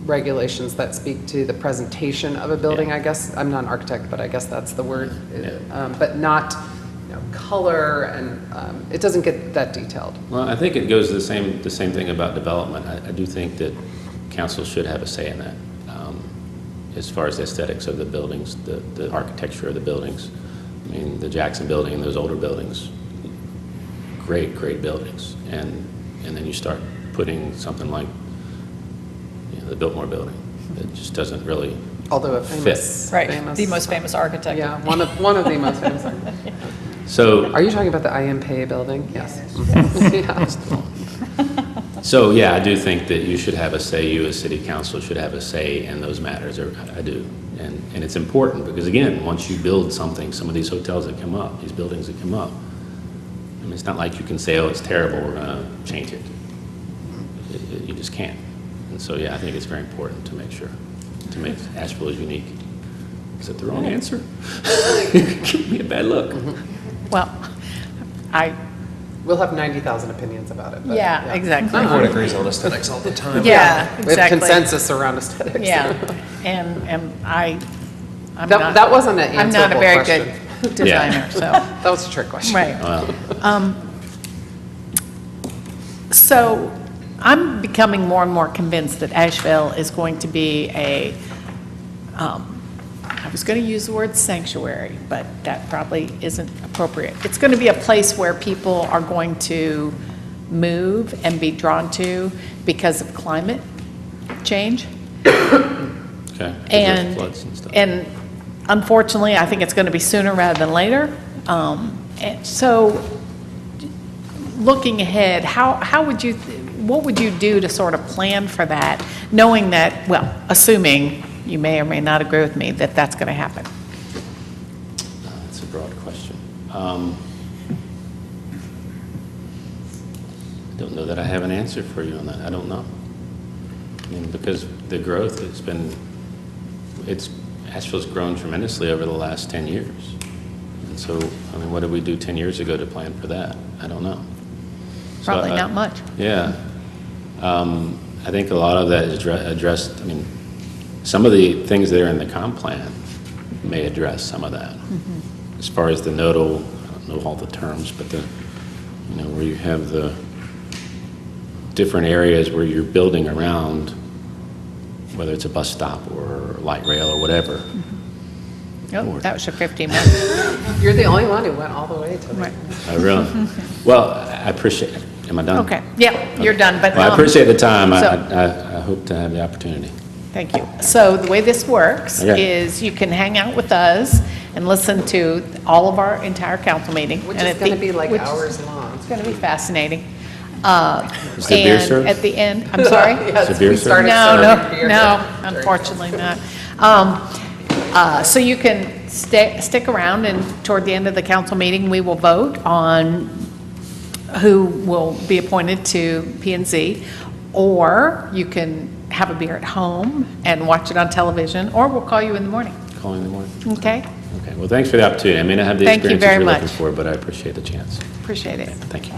regulations that speak to the presentation of a building. Yeah. I guess I'm not an architect, but I guess that's the word. Yeah. But not color, and it doesn't get that detailed. Well, I think it goes the same thing about development. I do think that council should have a say in that. As far as the aesthetics of the buildings, the architecture of the buildings. I mean, the Jackson building and those older buildings, great buildings. And then you start putting something like the Biltmore building that just doesn't really although a famous, fit. Right, famous, the most famous architect. Yeah, one of the most famous architects. Yeah. So, are you talking about the IMP building? Yes. Yes. Yeah. So, yeah, I do think that you should have a say, you as city council should have a say in those matters, or I do. And it's important, because again, once you build something, some of these hotels that come up, these buildings that come up, I mean, it's not like you can say, oh, it's terrible, we're gonna change it. You just can't. And so, yeah, I think it's very important to make sure, to make Asheville unique. Is that the wrong answer? Give me a bad look. Well, We'll have 90,000 opinions about it. But yeah, exactly. Everyone agrees on aesthetics all the time. Yeah, We have exactly. consensus around aesthetics. Yeah, and I'm That, that wasn't an I'm not a answerable very question. good designer, so, That was a trick question. right. Well, So I'm becoming more and more convinced that Asheville is going to be I was going to use the word sanctuary, but that probably isn't appropriate. It's going to be a place where people are going to move and be drawn to because of climate change. okay. 'Cause of And, floods and stuff. and unfortunately, I think it's going to be sooner rather than later. And so, looking ahead, how would you, what would you do to sort of plan for that, knowing that, well, assuming you may or may not agree with me that that's going to happen? That's a broad question. I don't know that I have an answer for you on that. I don't know. I mean, because the growth, Asheville's grown tremendously over the last 10 years. And so, I mean, what did we do 10 years ago to plan for that? I don't know. So Probably not much. Yeah. I think a lot of that is addressed, I mean, some of the things that are in the comp plan may address some of that. As far as the nodal, I don't know all the terms, but where you have the different areas where you're building around, whether it's a bus stop or light rail or whatever. Oh, that was your 15 minutes. You're the only one who went all the way to Right. Oh, really? Well, I appreciate it. Am I done? Okay, yeah, you're done, but. Well, I appreciate the time. so- I hope to have the opportunity. Thank you. So the way this works Okay. is you can hang out with us and listen to all of our entire council meeting. Which and is at going the- to be like which hours long. It's going to be fascinating. Is there beer And served? at the end, I'm sorry? Yes, Is it beer we served? started No, serving beer no, during- unfortunately not. So you can stick around, and toward the end of the council meeting, we will vote on who will be appointed to P&Z, or you can have a beer at home and watch it on television, or we'll call you in the morning, Calling in the morning? okay? Okay, well, thanks for the opportunity. I may not have the Thank you experiences very you're looking much. for, but I appreciate the chance. Appreciate it. Thank you.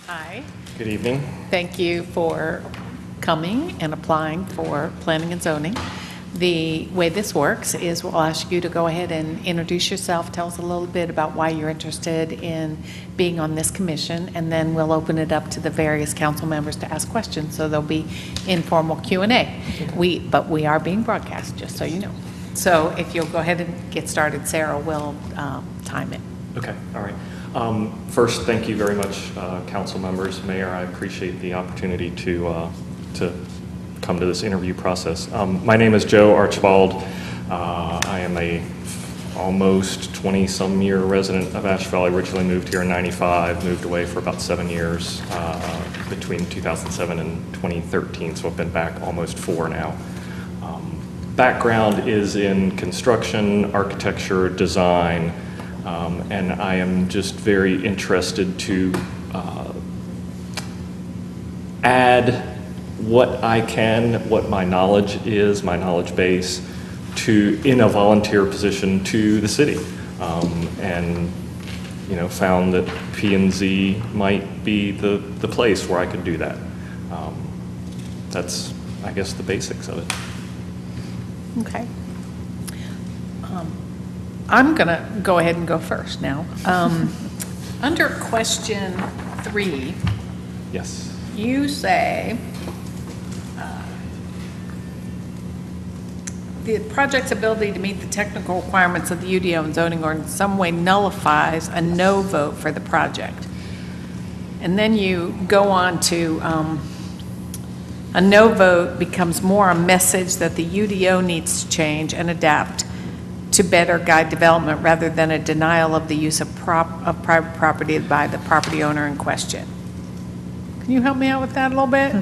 Hi. Good evening. Thank you for coming and applying for planning and zoning. The way this works is we'll ask you to go ahead and introduce yourself, tell us a little bit about why you're interested in being on this commission, and then we'll open it up to the various council members to ask questions, so there'll be informal Q&A. But we are being broadcast, just so you know. So if you'll go ahead and get started, Sarah will time it. Okay, all right. First, thank you very much, council members, mayor. I appreciate the opportunity to come to this interview process. My name is Joe Archibald. I am a almost 20-some year resident of Asheville. I originally moved here in '95, moved away for about 7 years between 2007 and 2013, so I've been back almost 4 now. Background is in construction, architecture, design, and I am just very interested to add what I can, what my knowledge is, my knowledge base, in a volunteer position to the city. And, you know, found that P&Z might be the place where I could do that. That's, I guess, the basics of it. Okay. I'm going to go ahead and go first now. Under question 3, Yes. you say the project's ability to meet the technical requirements of the UDO and zoning ordinance in some way nullifies a no vote for the project. And then you go on to a no vote becomes more a message that the UDO needs to change and adapt to better guide development rather than a denial of the use of private property by the property owner in question. Can you help me out with that a little bit?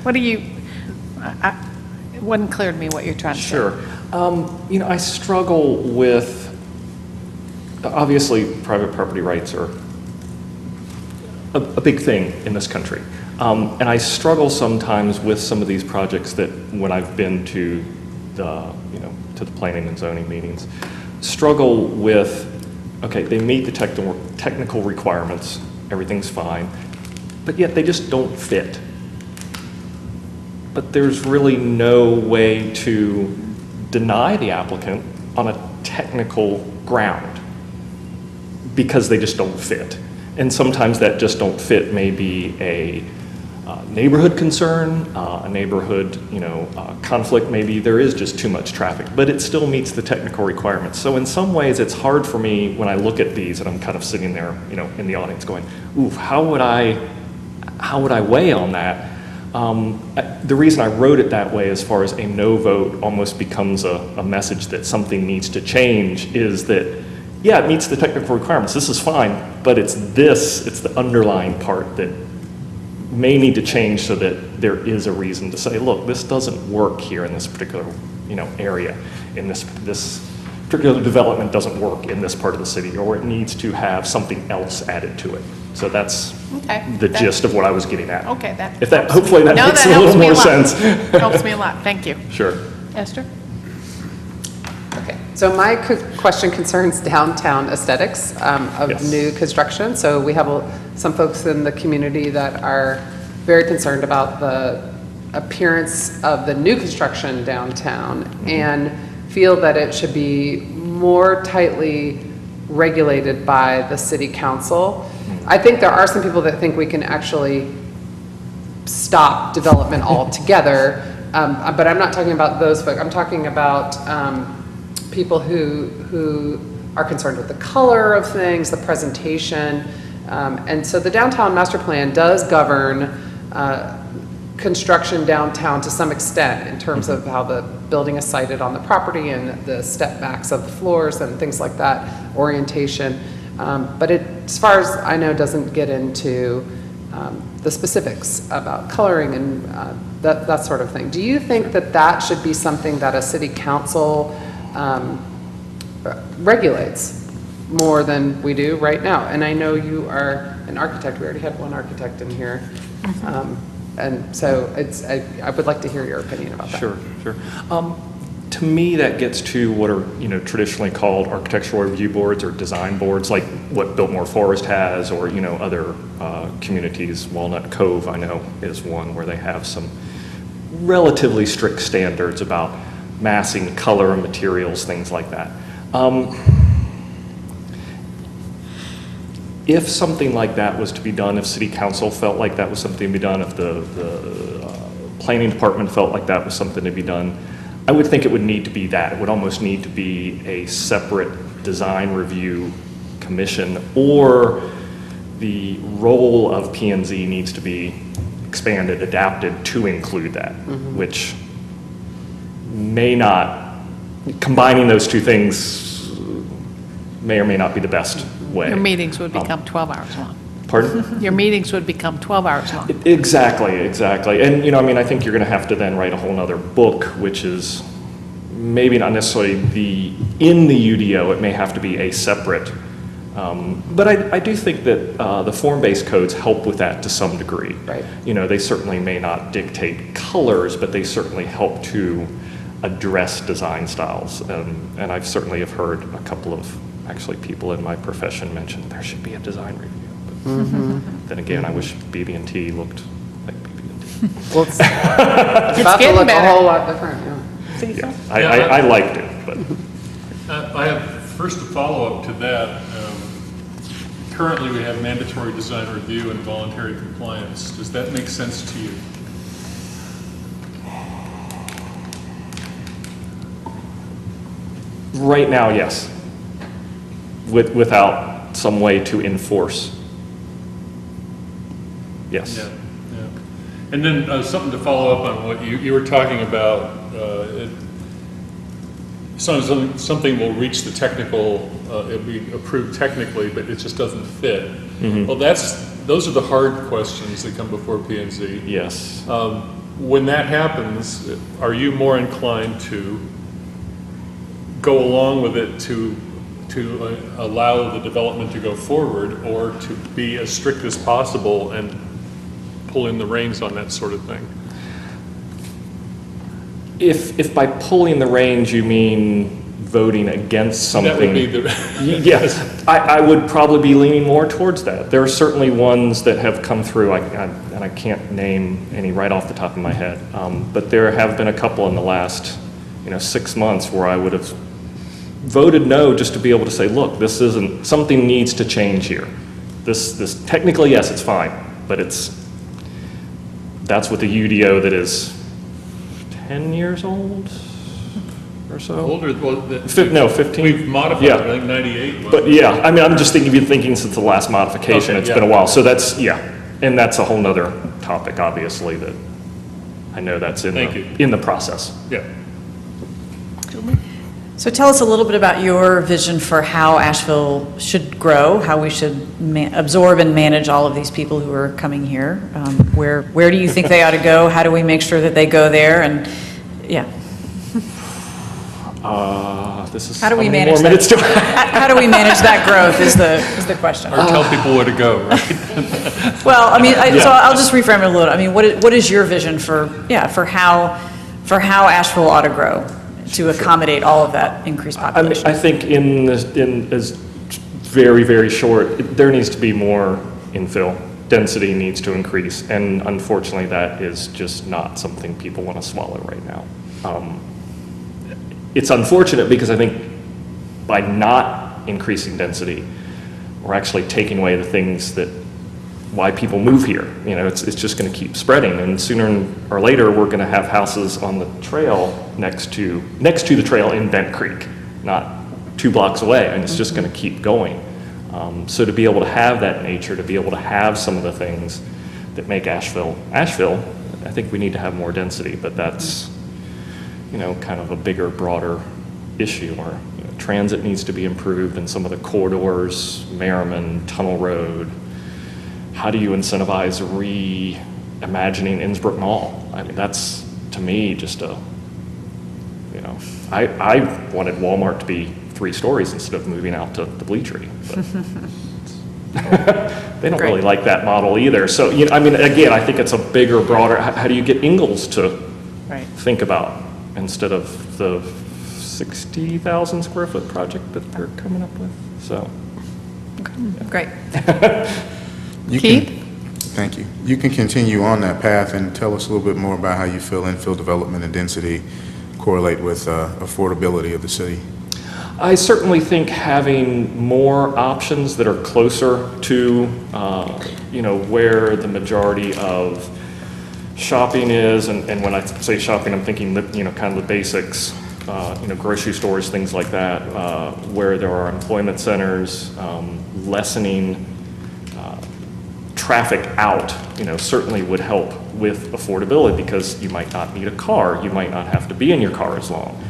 What do you, it wasn't clear to me what you're trying to say. Sure. You know, I struggle with, obviously, private property rights are a big thing in this country. And I struggle sometimes with some of these projects that when I've been to the, you know, to the planning and zoning meetings, struggle with, okay, they meet the technical requirements, everything's fine, but yet they just don't fit. But there's really no way to deny the applicant on a technical ground because they just don't fit. And sometimes that just don't fit may be a neighborhood concern, a neighborhood, you know, conflict. Maybe there is just too much traffic, but it still meets the technical requirements. So in some ways, it's hard for me when I look at these, and I'm kind of sitting there, you know, in the audience, going, "Ooh, how would I weigh on that?" The reason I wrote it that way, as far as a no vote almost becomes a message that something needs to change, is that, yeah, it meets the technical requirements. This is fine, but it's the underlying part that may need to change so that there is a reason to say, look, this doesn't work here in this particular, you know, area. In this particular development doesn't work in this part of the city, or it needs to have something else added to it. So that's the gist of what I was getting at. Okay, Hopefully that makes a little more sense. Helps me a lot, thank you. Sure. Esther? Okay, so my question concerns downtown aesthetics of Yes. new construction. So we have some folks in the community that are very concerned about the appearance of the new construction downtown and feel that it should be more tightly regulated by the city council. I think there are some people that think we can actually stop development altogether, but I'm not talking about those folks. I'm talking about people who are concerned with the color of things, the presentation. And so the downtown master plan does govern construction downtown to some extent in terms of how the building is sited on the property and the step backs of the floors and things like that, orientation. But it, as far as I know, doesn't get into the specifics about coloring and that sort of thing. Do you think that that should be something that a city council regulates more than we do right now? And I know you are an architect. We already had one architect in here. And so I would like to hear your opinion about that. Sure. To me, that gets to what are, you know, traditionally called architectural review boards or design boards, like what Biltmore Forest has, or, you know, other communities. Walnut Cove, I know, is one where they have some relatively strict standards about massing, color, and materials, things like that. If something like that was to be done, if city council felt like that was something to be done, if the planning department felt like that was something to be done, I would think it would need to be that. It would almost need to be a separate design review commission, or the role of P&Z needs to be expanded, adapted to include that, which may not, combining those two things may or may not be the best way. Your meetings would become 12 hours long. Pardon? Your meetings would become 12 hours long. Exactly. And, you know, I mean, I think you're going to have to then write a whole nother book, which is maybe not necessarily in the UDO, it may have to be a separate, but I do think that the form-based codes help with that to some degree. Right. You know, they certainly may not dictate colors, but they certainly help to address design styles. And I've certainly have heard a couple of, actually, people in my profession mention there should be a design review. Then again, I wish BB&T looked like BB&T. Well, it's about to getting look better. a whole lot different, yeah. Yeah, I liked it, but. I have, first a follow-up to that. Currently, we have mandatory design review and voluntary compliance. Does that make sense to you? Right now, yes. Without some way to enforce. Yes. Yeah. And then something to follow up on what you were talking about. Something will reach the technical, it'll be approved technically, but it just doesn't fit. Well, those are the hard questions that come before P&Z. Yes. When that happens, are you more inclined to go along with it to allow the development to go forward, or to be as strict as possible and pull in the reins on that sort of thing? If by pulling the reins you mean voting against something. That would be the. Yes, I would probably be leaning more towards that. There are certainly ones that have come through, and I can't name any right off the top of my head, but there have been a couple in the last 6 months where I would have voted no just to be able to say, look, this isn't, something needs to change here. This technically, yes, it's fine, but that's what the UDO that is 10 years old or so? Older, well, No, 15. We've modified it, I think 98. But yeah, I mean, I'm just thinking since the last modification, Okay, it's yeah. been a while. So that's, and that's a whole nother topic, obviously, that I know that's in the process. Yeah. So tell us a little bit about your vision for how Asheville should grow, how we should absorb and manage all of these people who are coming here. Where do you think they ought to go? How do we make sure that they go there? And This is how do we how many manage more minutes that? do I- How do we manage that growth is the question. Or tell people where to go, right? Well, I mean, so I'll just reframe it a little. I mean, what is your vision for how Asheville ought to grow to accommodate all of that increased population? I think in as very, very short, there needs to be more infill. Density needs to increase, and unfortunately, that is just not something people want to swallow right now. It's unfortunate because I think by not increasing density, we're actually taking away the things that why people move here. It's just going to keep spreading, and sooner or later, we're going to have houses on the trail next to the trail in Bent Creek, not 2 blocks away, and it's just going to keep going. So to be able to have that nature, to be able to have some of the things that make Asheville, I think we need to have more density, but that's kind of a bigger, broader issue. Or transit needs to be improved in some of the corridors, Merriman, Tunnel Road. How do you incentivize reimagining Innsbrook Mall? I mean, that's, to me, just I wanted Walmart to be 3 stories instead of moving out to the Bleachery. They don't really like that model either. So, I mean, again, I think it's a bigger, broader, how do you get Ingalls to think about instead of the 60,000 square foot project that they're coming up with? So, Great. Keith? Thank you. You can continue on that path and tell us a little bit more about how you feel infill development and density correlate with affordability of the city. I certainly think having more options that are closer to, where the majority of shopping is, and when I say shopping, I'm thinking, kind of the basics, grocery stores, things like that, where there are employment centers, lessening traffic out, certainly would help with affordability because you might not need a car, you might not have to be in your car as long.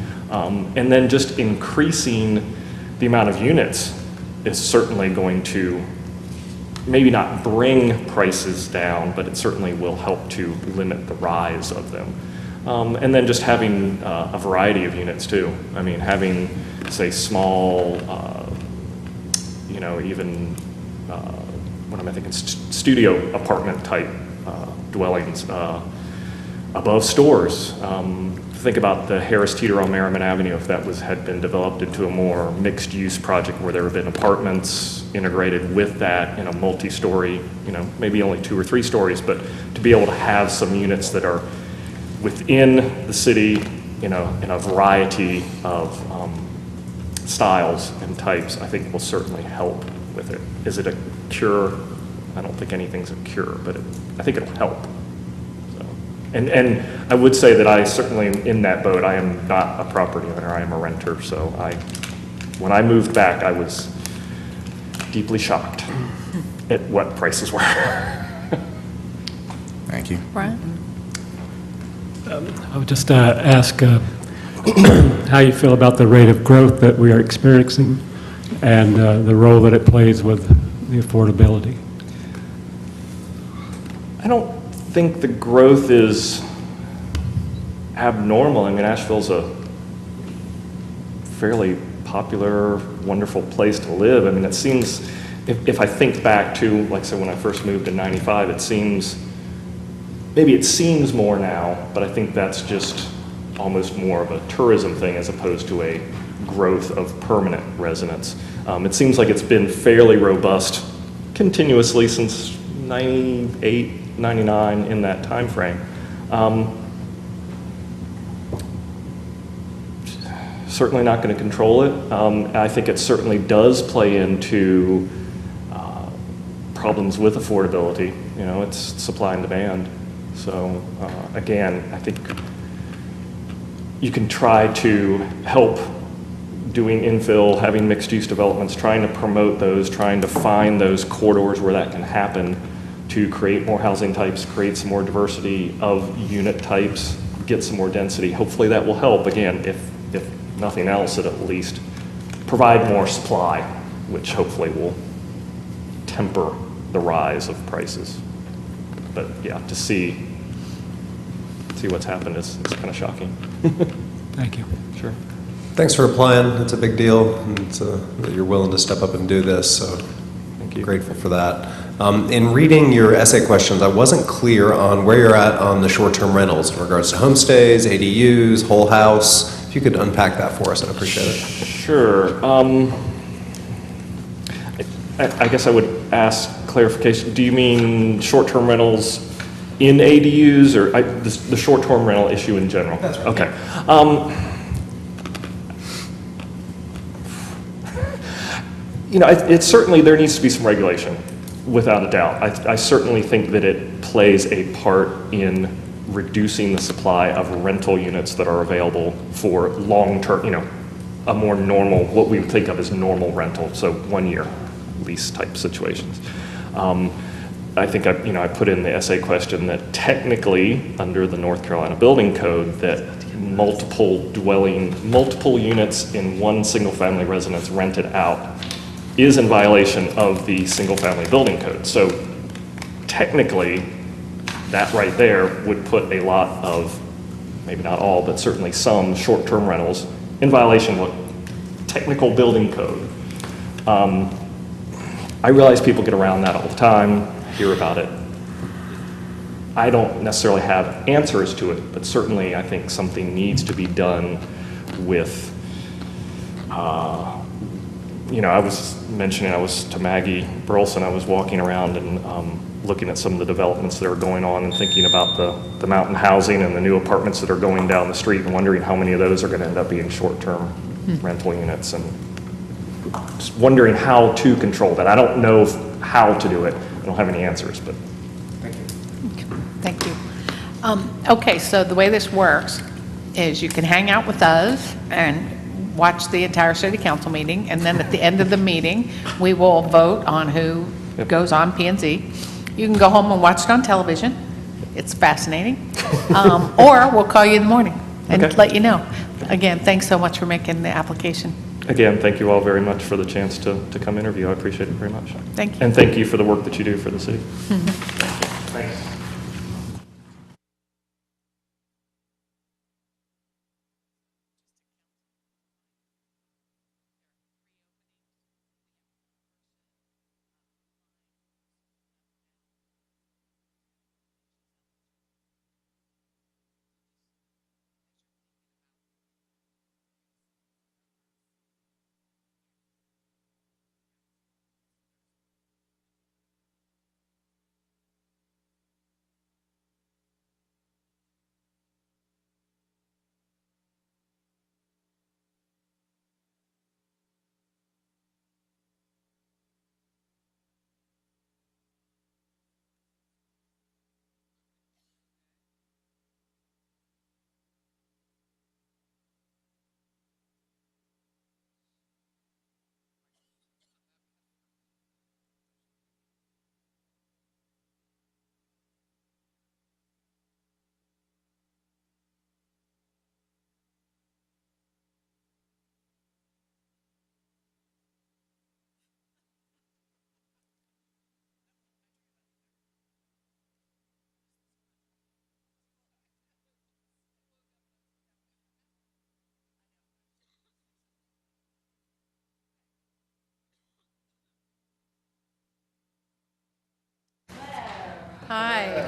And then just increasing the amount of units is certainly going to maybe not bring prices down, but it certainly will help to limit the rise of them. And then just having a variety of units too. I mean, having, say, small, even, what am I thinking, studio apartment type dwellings above stores. Think about the Harris Teeter on Merriman Avenue, if that had been developed into a more mixed-use project where there have been apartments integrated with that in a multi-story, maybe only 2 or 3 stories, but to be able to have some units that are within the city, in a variety of styles and types, I think will certainly help with it. Is it a cure? I don't think anything's a cure, but I think it'll help. So, and I would say that I certainly am in that boat. I am not a property owner. I am a renter. So when I moved back, I was deeply shocked at what prices were. Thank you. Brian? I would just ask how you feel about the rate of growth that we are experiencing and the role that it plays with the affordability. I don't think the growth is abnormal. I mean, Asheville's a fairly popular, wonderful place to live. I mean, it seems, if I think back to, like I said, when I first moved in '95, maybe it seems more now, but I think that's just almost more of a tourism thing as opposed to a growth of permanent residents. It seems like it's been fairly robust continuously since 98, 99, in that time frame. Certainly not going to control it. I think it certainly does play into problems with affordability. It's supply and demand. So again, I think you can try to help doing infill, having mixed-use developments, trying to promote those, trying to find those corridors where that can happen to create more housing types, create some more diversity of unit types, get some more density. Hopefully that will help, again, if nothing else, it at least provide more supply, which hopefully will temper the rise of prices. But yeah, to see what's happened is kind of shocking. Thank you. Sure. Thanks for applying. It's a big deal, and that you're willing to step up and do this, so Thank you. grateful for that. In reading your essay questions, I wasn't clear on where you're at on the short-term rentals in regards to homestays, ADUs, whole house. If you could unpack that for us, I'd appreciate it. Sure. I guess I would ask clarification. Do you mean short-term rentals in ADUs or the short-term rental issue in general? That's right. Okay. It certainly, there needs to be some regulation, without a doubt. I certainly think that it plays a part in reducing the supply of rental units that are available for long-term, a more normal, what we would think of as normal rental, so 1-year lease type situations. I think I put in the essay question that technically, under the North Carolina Building Code, that multiple units in one single-family residence rented out is in violation of the single-family building code. So technically, that right there would put a lot of, maybe not all, but certainly some short-term rentals in violation of technical building code. I realize people get around that all the time, hear about it. I don't necessarily have answers to it, but certainly I think something needs to be done with, I was mentioning, I was to Maggie Burleson, I was walking around and looking at some of the developments that are going on and thinking about the mountain housing and the new apartments that are going down the street and wondering how many of those are going to end up being short-term rental units, and just wondering how to control that. I don't know how to do it. I don't have any answers, but Thank you. Okay, so the way this works is you can hang out with us and watch the entire city council meeting, and then at the end of the meeting, we will vote on who goes on P&Z. You can go home and watch it on television. It's fascinating. Or we'll call you in the morning and let you know. Again, thanks so much for making the application. Again, thank you all very much for the chance to come interview. I appreciate it very much. Thank you. And thank you for the work that you do for the city. Thanks. Hi.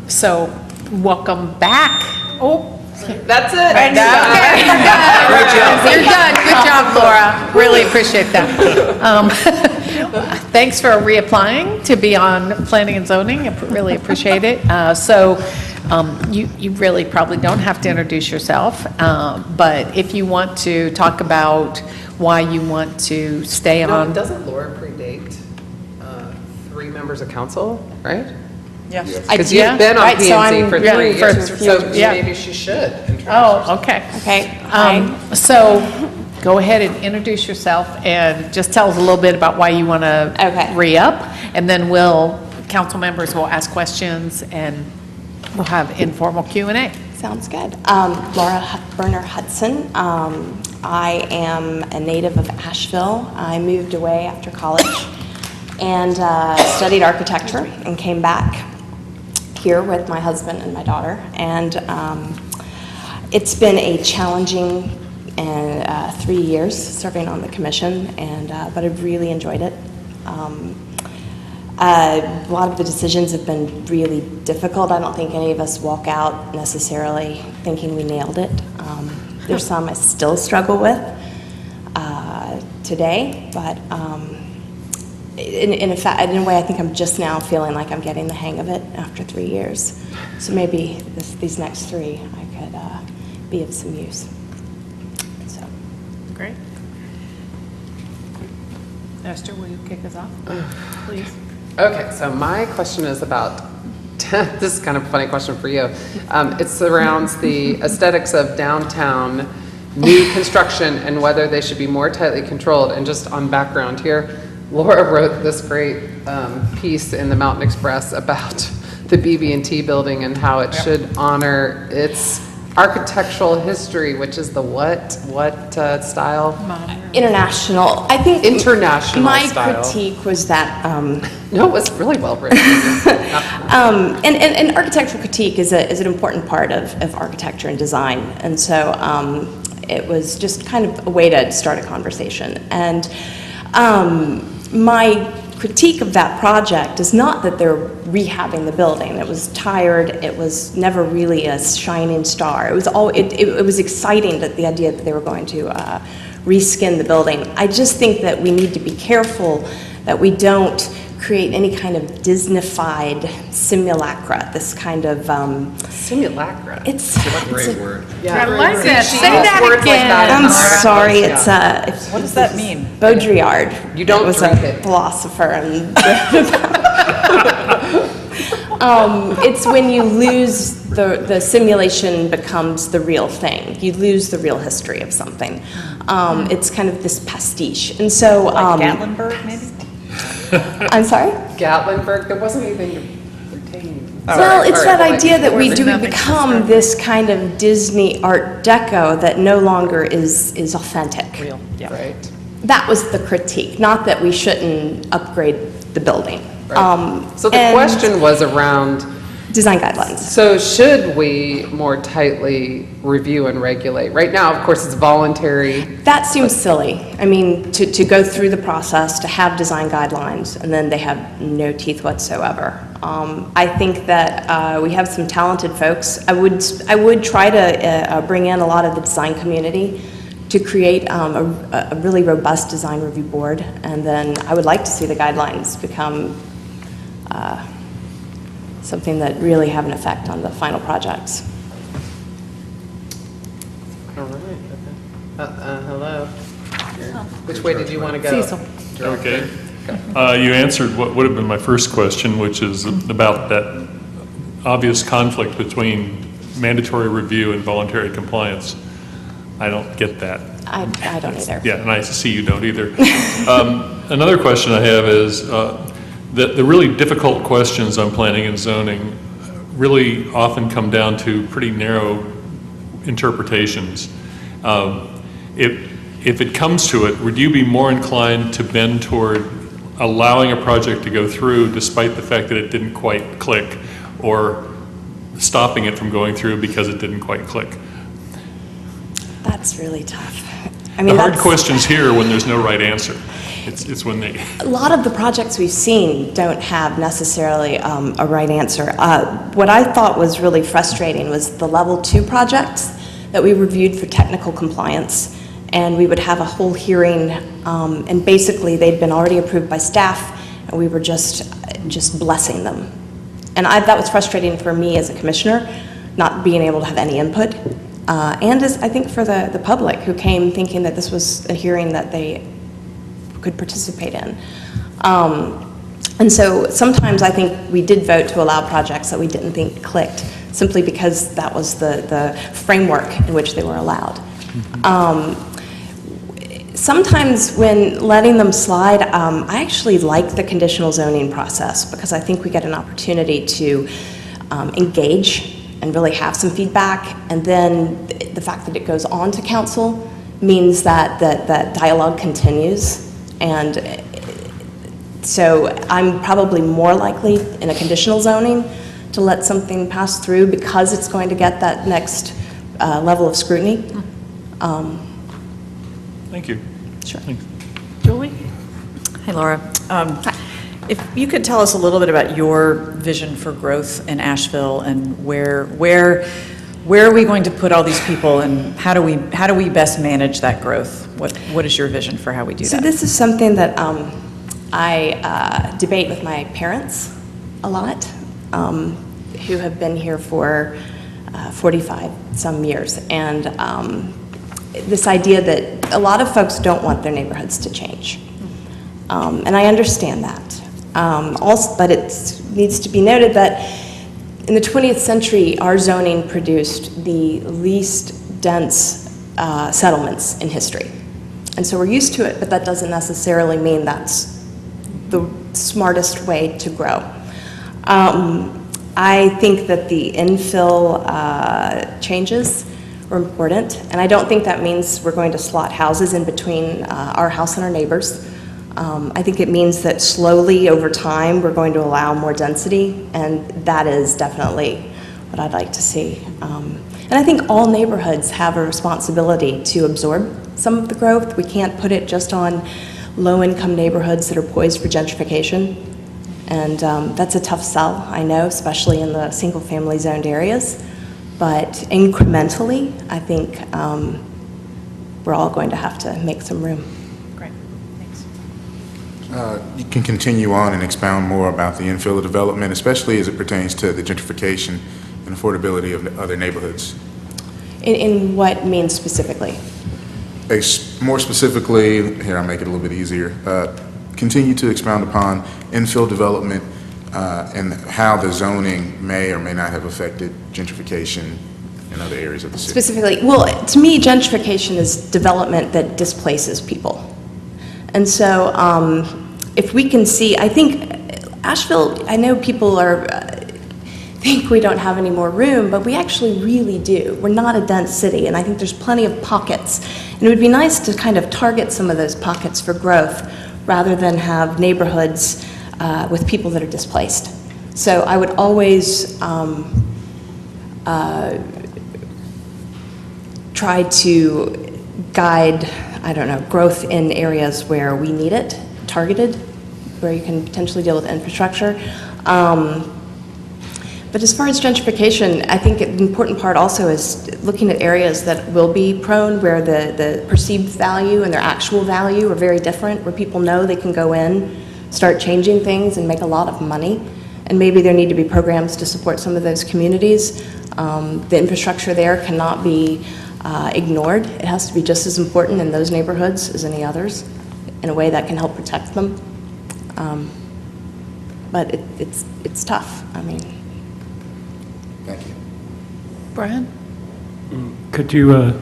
So, welcome back. Oh, That's it. okay. Great job. You're done. Good job, Laura. Really appreciate that. Thanks for reapplying to be on Planning and Zoning. I really appreciate it. You really probably don't have to introduce yourself, but if you want to talk about why you want to stay on. Doesn't Laura predate 3 members of council, right? Yes. Because you've been on P&Z for 3 years, so yeah. maybe she should introduce Oh, herself. okay. Okay. So go ahead and introduce yourself and just tell us a little bit about why you want to Okay. re-up. And then council members will ask questions and we'll have informal Q&A. Sounds good. Laura Burner Hudson. I am a native of Asheville. I moved away after college and studied architecture and came back here with my husband and my daughter. And it's been a challenging 3 years serving on the commission, but I've really enjoyed it. A lot of the decisions have been really difficult. I don't think any of us walk out necessarily thinking we nailed it. There's some I still struggle with today, but in a way, I think I'm just now feeling like I'm getting the hang of it after 3 years. So maybe these next 3 I could be of some use. So. Great. Esther, will you kick us off, please? Okay, so my question is about, this is kind of a funny question for you. It surrounds the aesthetics of downtown new construction and whether they should be more tightly controlled. And just on background here, Laura wrote this great piece in the Mountain Express about the BB&T building and how it should honor its architectural history, which is the what style? International. I think international my style. critique was that no, it was really well written. and architectural critique is an important part of architecture and design, and so it was just kind of a way to start a conversation. And my critique of that project is not that they're rehabbing the building. It was tired. It was never really a shining star. It was exciting that the idea that they were going to reskin the building. I just think that we need to be careful that we don't create any kind of Disneyfied simulacra, this kind of... simulacra? It's a great word. I like that. She Say uses that words like again. that in I'm our sorry, office, it's What does that mean? Baudrillard. You don't was drink a it. philosopher. And It's when you lose the simulation becomes the real thing. You lose the real history of something. It's kind of this pastiche. And so, Like Gatlinburg, maybe? I'm sorry? Gatlinburg, there wasn't anything to retain. Well, it's that idea that we become this kind of Disney Art Deco that no longer is authentic. Real, yeah. Right. That was the critique, not that we shouldn't upgrade the building. Right. So the and question was around, design guidelines. so should we more tightly review and regulate? Right now, of course, it's voluntary. That seems silly. I mean, to go through the process, to have design guidelines, and then they have no teeth whatsoever. I think that we have some talented folks. I would try to bring in a lot of the design community to create a really robust design review board, and then I would like to see the guidelines become something that really have an effect on the final projects. All right. Hello. Which way did you want to go? Cecil. Okay. You answered what would have been my first question, which is about that obvious conflict between mandatory review and voluntary compliance. I don't get that. I don't either. Yeah, and I see you don't either. Another question I have is the really difficult questions on planning and zoning really often come down to pretty narrow interpretations. If it comes to it, would you be more inclined to bend toward allowing a project to go through despite the fact that it didn't quite click, or stopping it from going through because it didn't quite click? That's really tough. I mean, The hard questions here when there's no right answer. It's when they... A lot of the projects we've seen don't have necessarily a right answer. What I thought was really frustrating was the level 2 projects that we reviewed for technical compliance, and we would have a whole hearing, and basically they'd been already approved by staff, and we were just blessing them. And that was frustrating for me as a commissioner, not being able to have any input, and as I think for the public who came thinking that this was a hearing that they could participate in. And so sometimes I think we did vote to allow projects that we didn't think clicked, simply because that was the framework in which they were allowed. Sometimes when letting them slide, I actually like the conditional zoning process, because I think we get an opportunity to engage and really have some feedback, and then the fact that it goes on to council means that that dialogue continues. And so I'm probably more likely in a conditional zoning to let something pass through because it's going to get that next level of scrutiny. Thank you. Sure. Thanks. Julie? Hey, Laura. If you could tell us a little bit about your vision for growth in Asheville, and where are we going to put all these people, and how do we best manage that growth? What is your vision for how we do that? So this is something that I debate with my parents a lot, who have been here for 45 some years, and this idea that a lot of folks don't want their neighborhoods to change, and I understand that. Also, but it needs to be noted that in the 20th century, our zoning produced the least dense settlements in history. And so we're used to it, but that doesn't necessarily mean that's the smartest way to grow. I think that the infill changes are important, and I don't think that means we're going to slot houses in between our house and our neighbors. I think it means that slowly over time we're going to allow more density, and that is definitely what I'd like to see. And I think all neighborhoods have a responsibility to absorb some of the growth. We can't put it just on low-income neighborhoods that are poised for gentrification, and that's a tough sell, I know, especially in the single-family zoned areas. But incrementally, I think we're all going to have to make some room. You can continue on and expound more about the infill development, especially as it pertains to the gentrification and affordability of other neighborhoods. In what means specifically? More specifically, here I'll make it a little bit easier. Continue to expound upon infill development and how the zoning may or may not have affected gentrification in other areas of the city. Specifically, well, to me, gentrification is development that displaces people. And so if we can see, I think Asheville, I know people think we don't have any more room, but we actually really do. We're not a dense city, and I think there's plenty of pockets. And it would be nice to kind of target some of those pockets for growth rather than have neighborhoods with people that are displaced. So I would always try to guide, I don't know, growth in areas where we need it, targeted, where you can potentially deal with infrastructure. But as far as gentrification, I think an important part also is looking at areas that will be prone, where the perceived value and their actual value are very different, where people know they can go in, start changing things, and make a lot of money. And maybe there need to be programs to support some of those communities. The infrastructure there cannot be ignored. It has to be just as important in those neighborhoods as any others, in a way that can help protect them. But it's tough. I mean. Thank you. Brian? Could you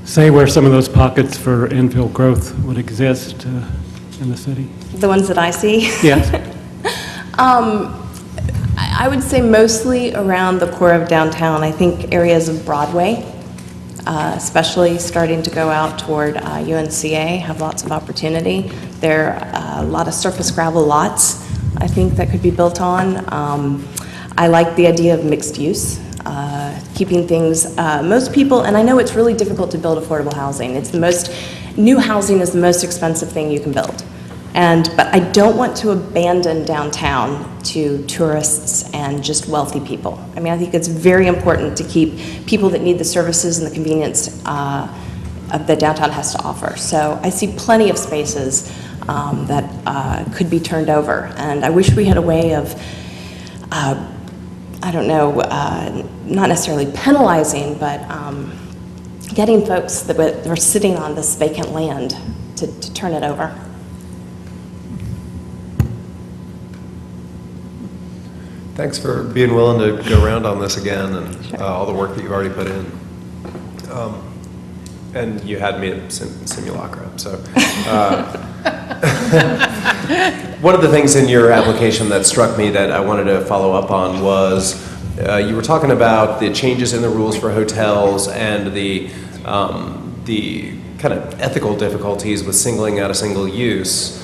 say where some of those pockets for infill growth would exist in the city? The ones that I see? Yes. I would say mostly around the core of downtown. I think areas of Broadway, especially starting to go out toward UNCA, have lots of opportunity. There are a lot of surface gravel lots, I think, that could be built on. I like the idea of mixed use, keeping things, most people, and I know it's really difficult to build affordable housing. New housing is the most expensive thing you can build. But I don't want to abandon downtown to tourists and just wealthy people. I mean, I think it's very important to keep people that need the services and the convenience that downtown has to offer. So I see plenty of spaces that could be turned over. And I wish we had a way of, I don't know, not necessarily penalizing, but getting folks that are sitting on this vacant land to turn it over. Thanks for being willing to go around on this again, and all the work that you've already put in. And you had me at simulacra, so. One of the things in your application that struck me that I wanted to follow up on was you were talking about the changes in the rules for hotels and the kind of ethical difficulties with singling out a single use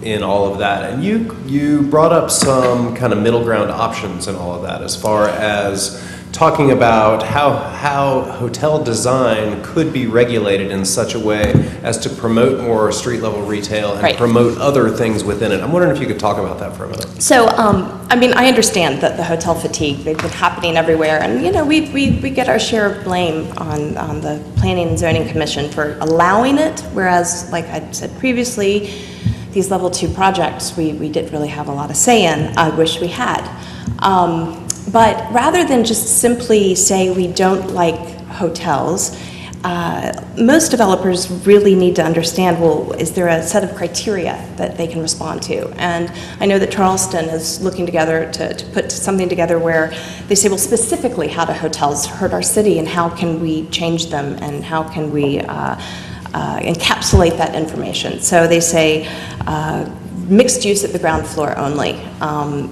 in all of that. And you brought up some kind of middle ground options in all of that, as far as talking about how hotel design could be regulated in such a way as to promote more street level retail and promote other things within it. I'm wondering if you could talk about that for a minute. So, I mean, I understand that the hotel fatigue, they've been happening everywhere, and we get our share of blame on the Planning and Zoning Commission for allowing it, whereas, like I said previously, these level 2 projects we didn't really have a lot of say in. I wish we had. But rather than just simply say we don't like hotels, most developers really need to understand, well, is there a set of criteria that they can respond to? And I know that Charleston is looking together to put something together where they say, well, specifically how do hotels hurt our city, and how can we change them, and how can we encapsulate that information? So they say, mixed use at the ground floor only.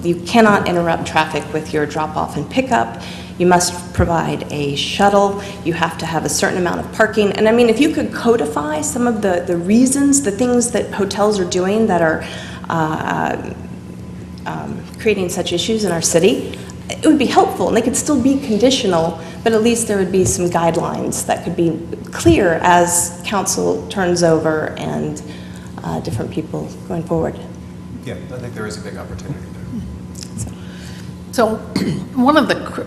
You cannot interrupt traffic with your drop-off and pickup. You must provide a shuttle. You have to have a certain amount of parking. And I mean, if you could codify some of the reasons, the things that hotels are doing that are creating such issues in our city, it would be helpful. And they could still be conditional, but at least there would be some guidelines that could be clear as council turns over and different people going forward. Yeah, I think there is a big opportunity there. So one of the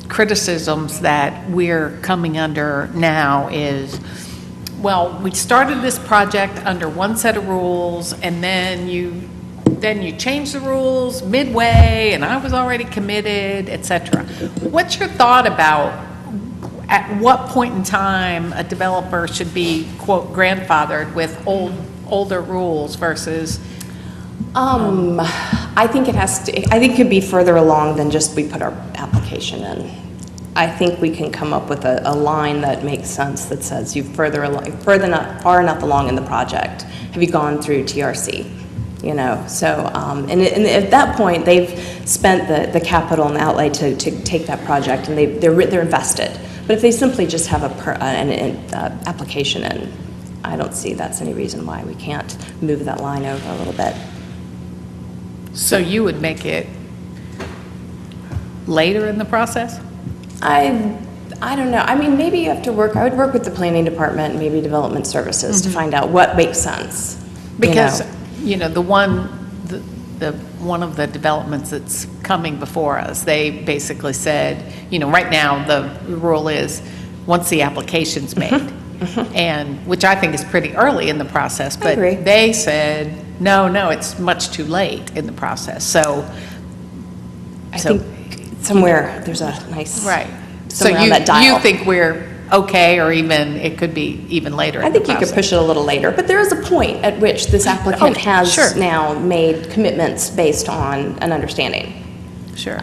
criticisms that we're coming under now is, well, we started this project under one set of rules, and then you changed the rules midway, and I was already committed, etc. What's your thought about at what point in time a developer should be, quote, grandfathered with older rules versus? I think it has to, I think it could be further along than just we put our application in. I think we can come up with a line that makes sense that says you've far enough along in the project. Have you gone through TRC? You know, so, and at that point, they've spent the capital and the outlay to take that project, and they're invested. But if they simply just have an application in, I don't see that's any reason why we can't move that line over a little bit. So you would make it later in the process? I don't know. I mean, maybe you have to work, I would work with the planning department and maybe development services to find out what makes sense. Because, you know, one of the developments that's coming before us, they basically said, you know, right now the rule is once the application's made, and which I think is pretty early in the process, but they said, no, it's much too late in the process. So I think somewhere there's a nice, right. So somewhere on that dial. You think we're okay, or even, it could be even later in I think the you process? could push it a little later, but there is a point at which this applicant has now made commitments based on an understanding. Sure.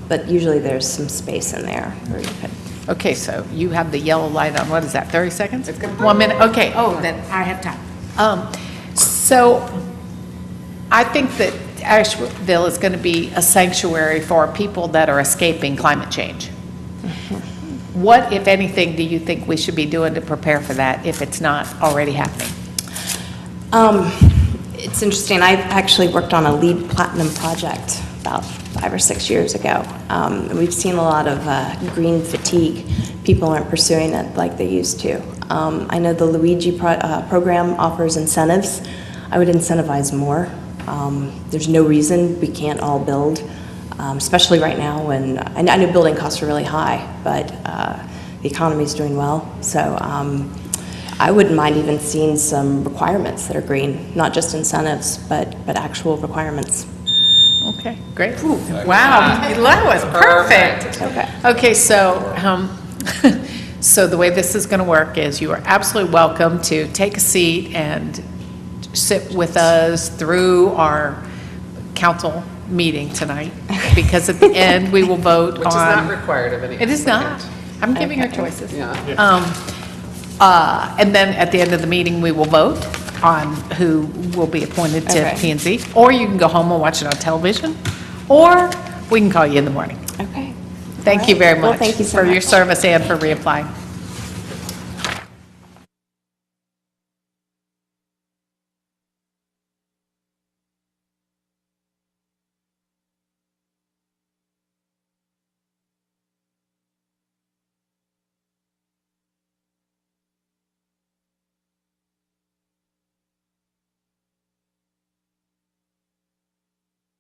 But usually there's some space in there where you could. Okay, so you have the yellow light on, what is that, 30 seconds? 1 minute, okay, then I have time. So I think that Asheville is going to be a sanctuary for people that are escaping climate change. What, if anything, do you think we should be doing to prepare for that if it's not already happening? It's interesting. I actually worked on a LEED Platinum project about 5 or 6 years ago. And we've seen a lot of green fatigue. People aren't pursuing it like they used to. I know the Luigi program offers incentives. I would incentivize more. There's no reason we can't all build, especially right now when, I know building costs are really high, but the economy's doing well. So I wouldn't mind even seeing some requirements that are green, not just incentives, but actual requirements. Okay, great. Ooh, wow, that was perfect. Okay, so so the way this is going to work is you are absolutely welcome to take a seat and sit with us through our council meeting tonight, because at the end we will vote on. Which is not required of any. It is not. I'm giving her choices. Yeah. And then at the end of the meeting, we will vote on who will be appointed to Okay. P&Z. Or you can go home and watch it on television, or we can call you in the morning. Okay. Thank you very much Well, thank you so for much. your service and for reapplying.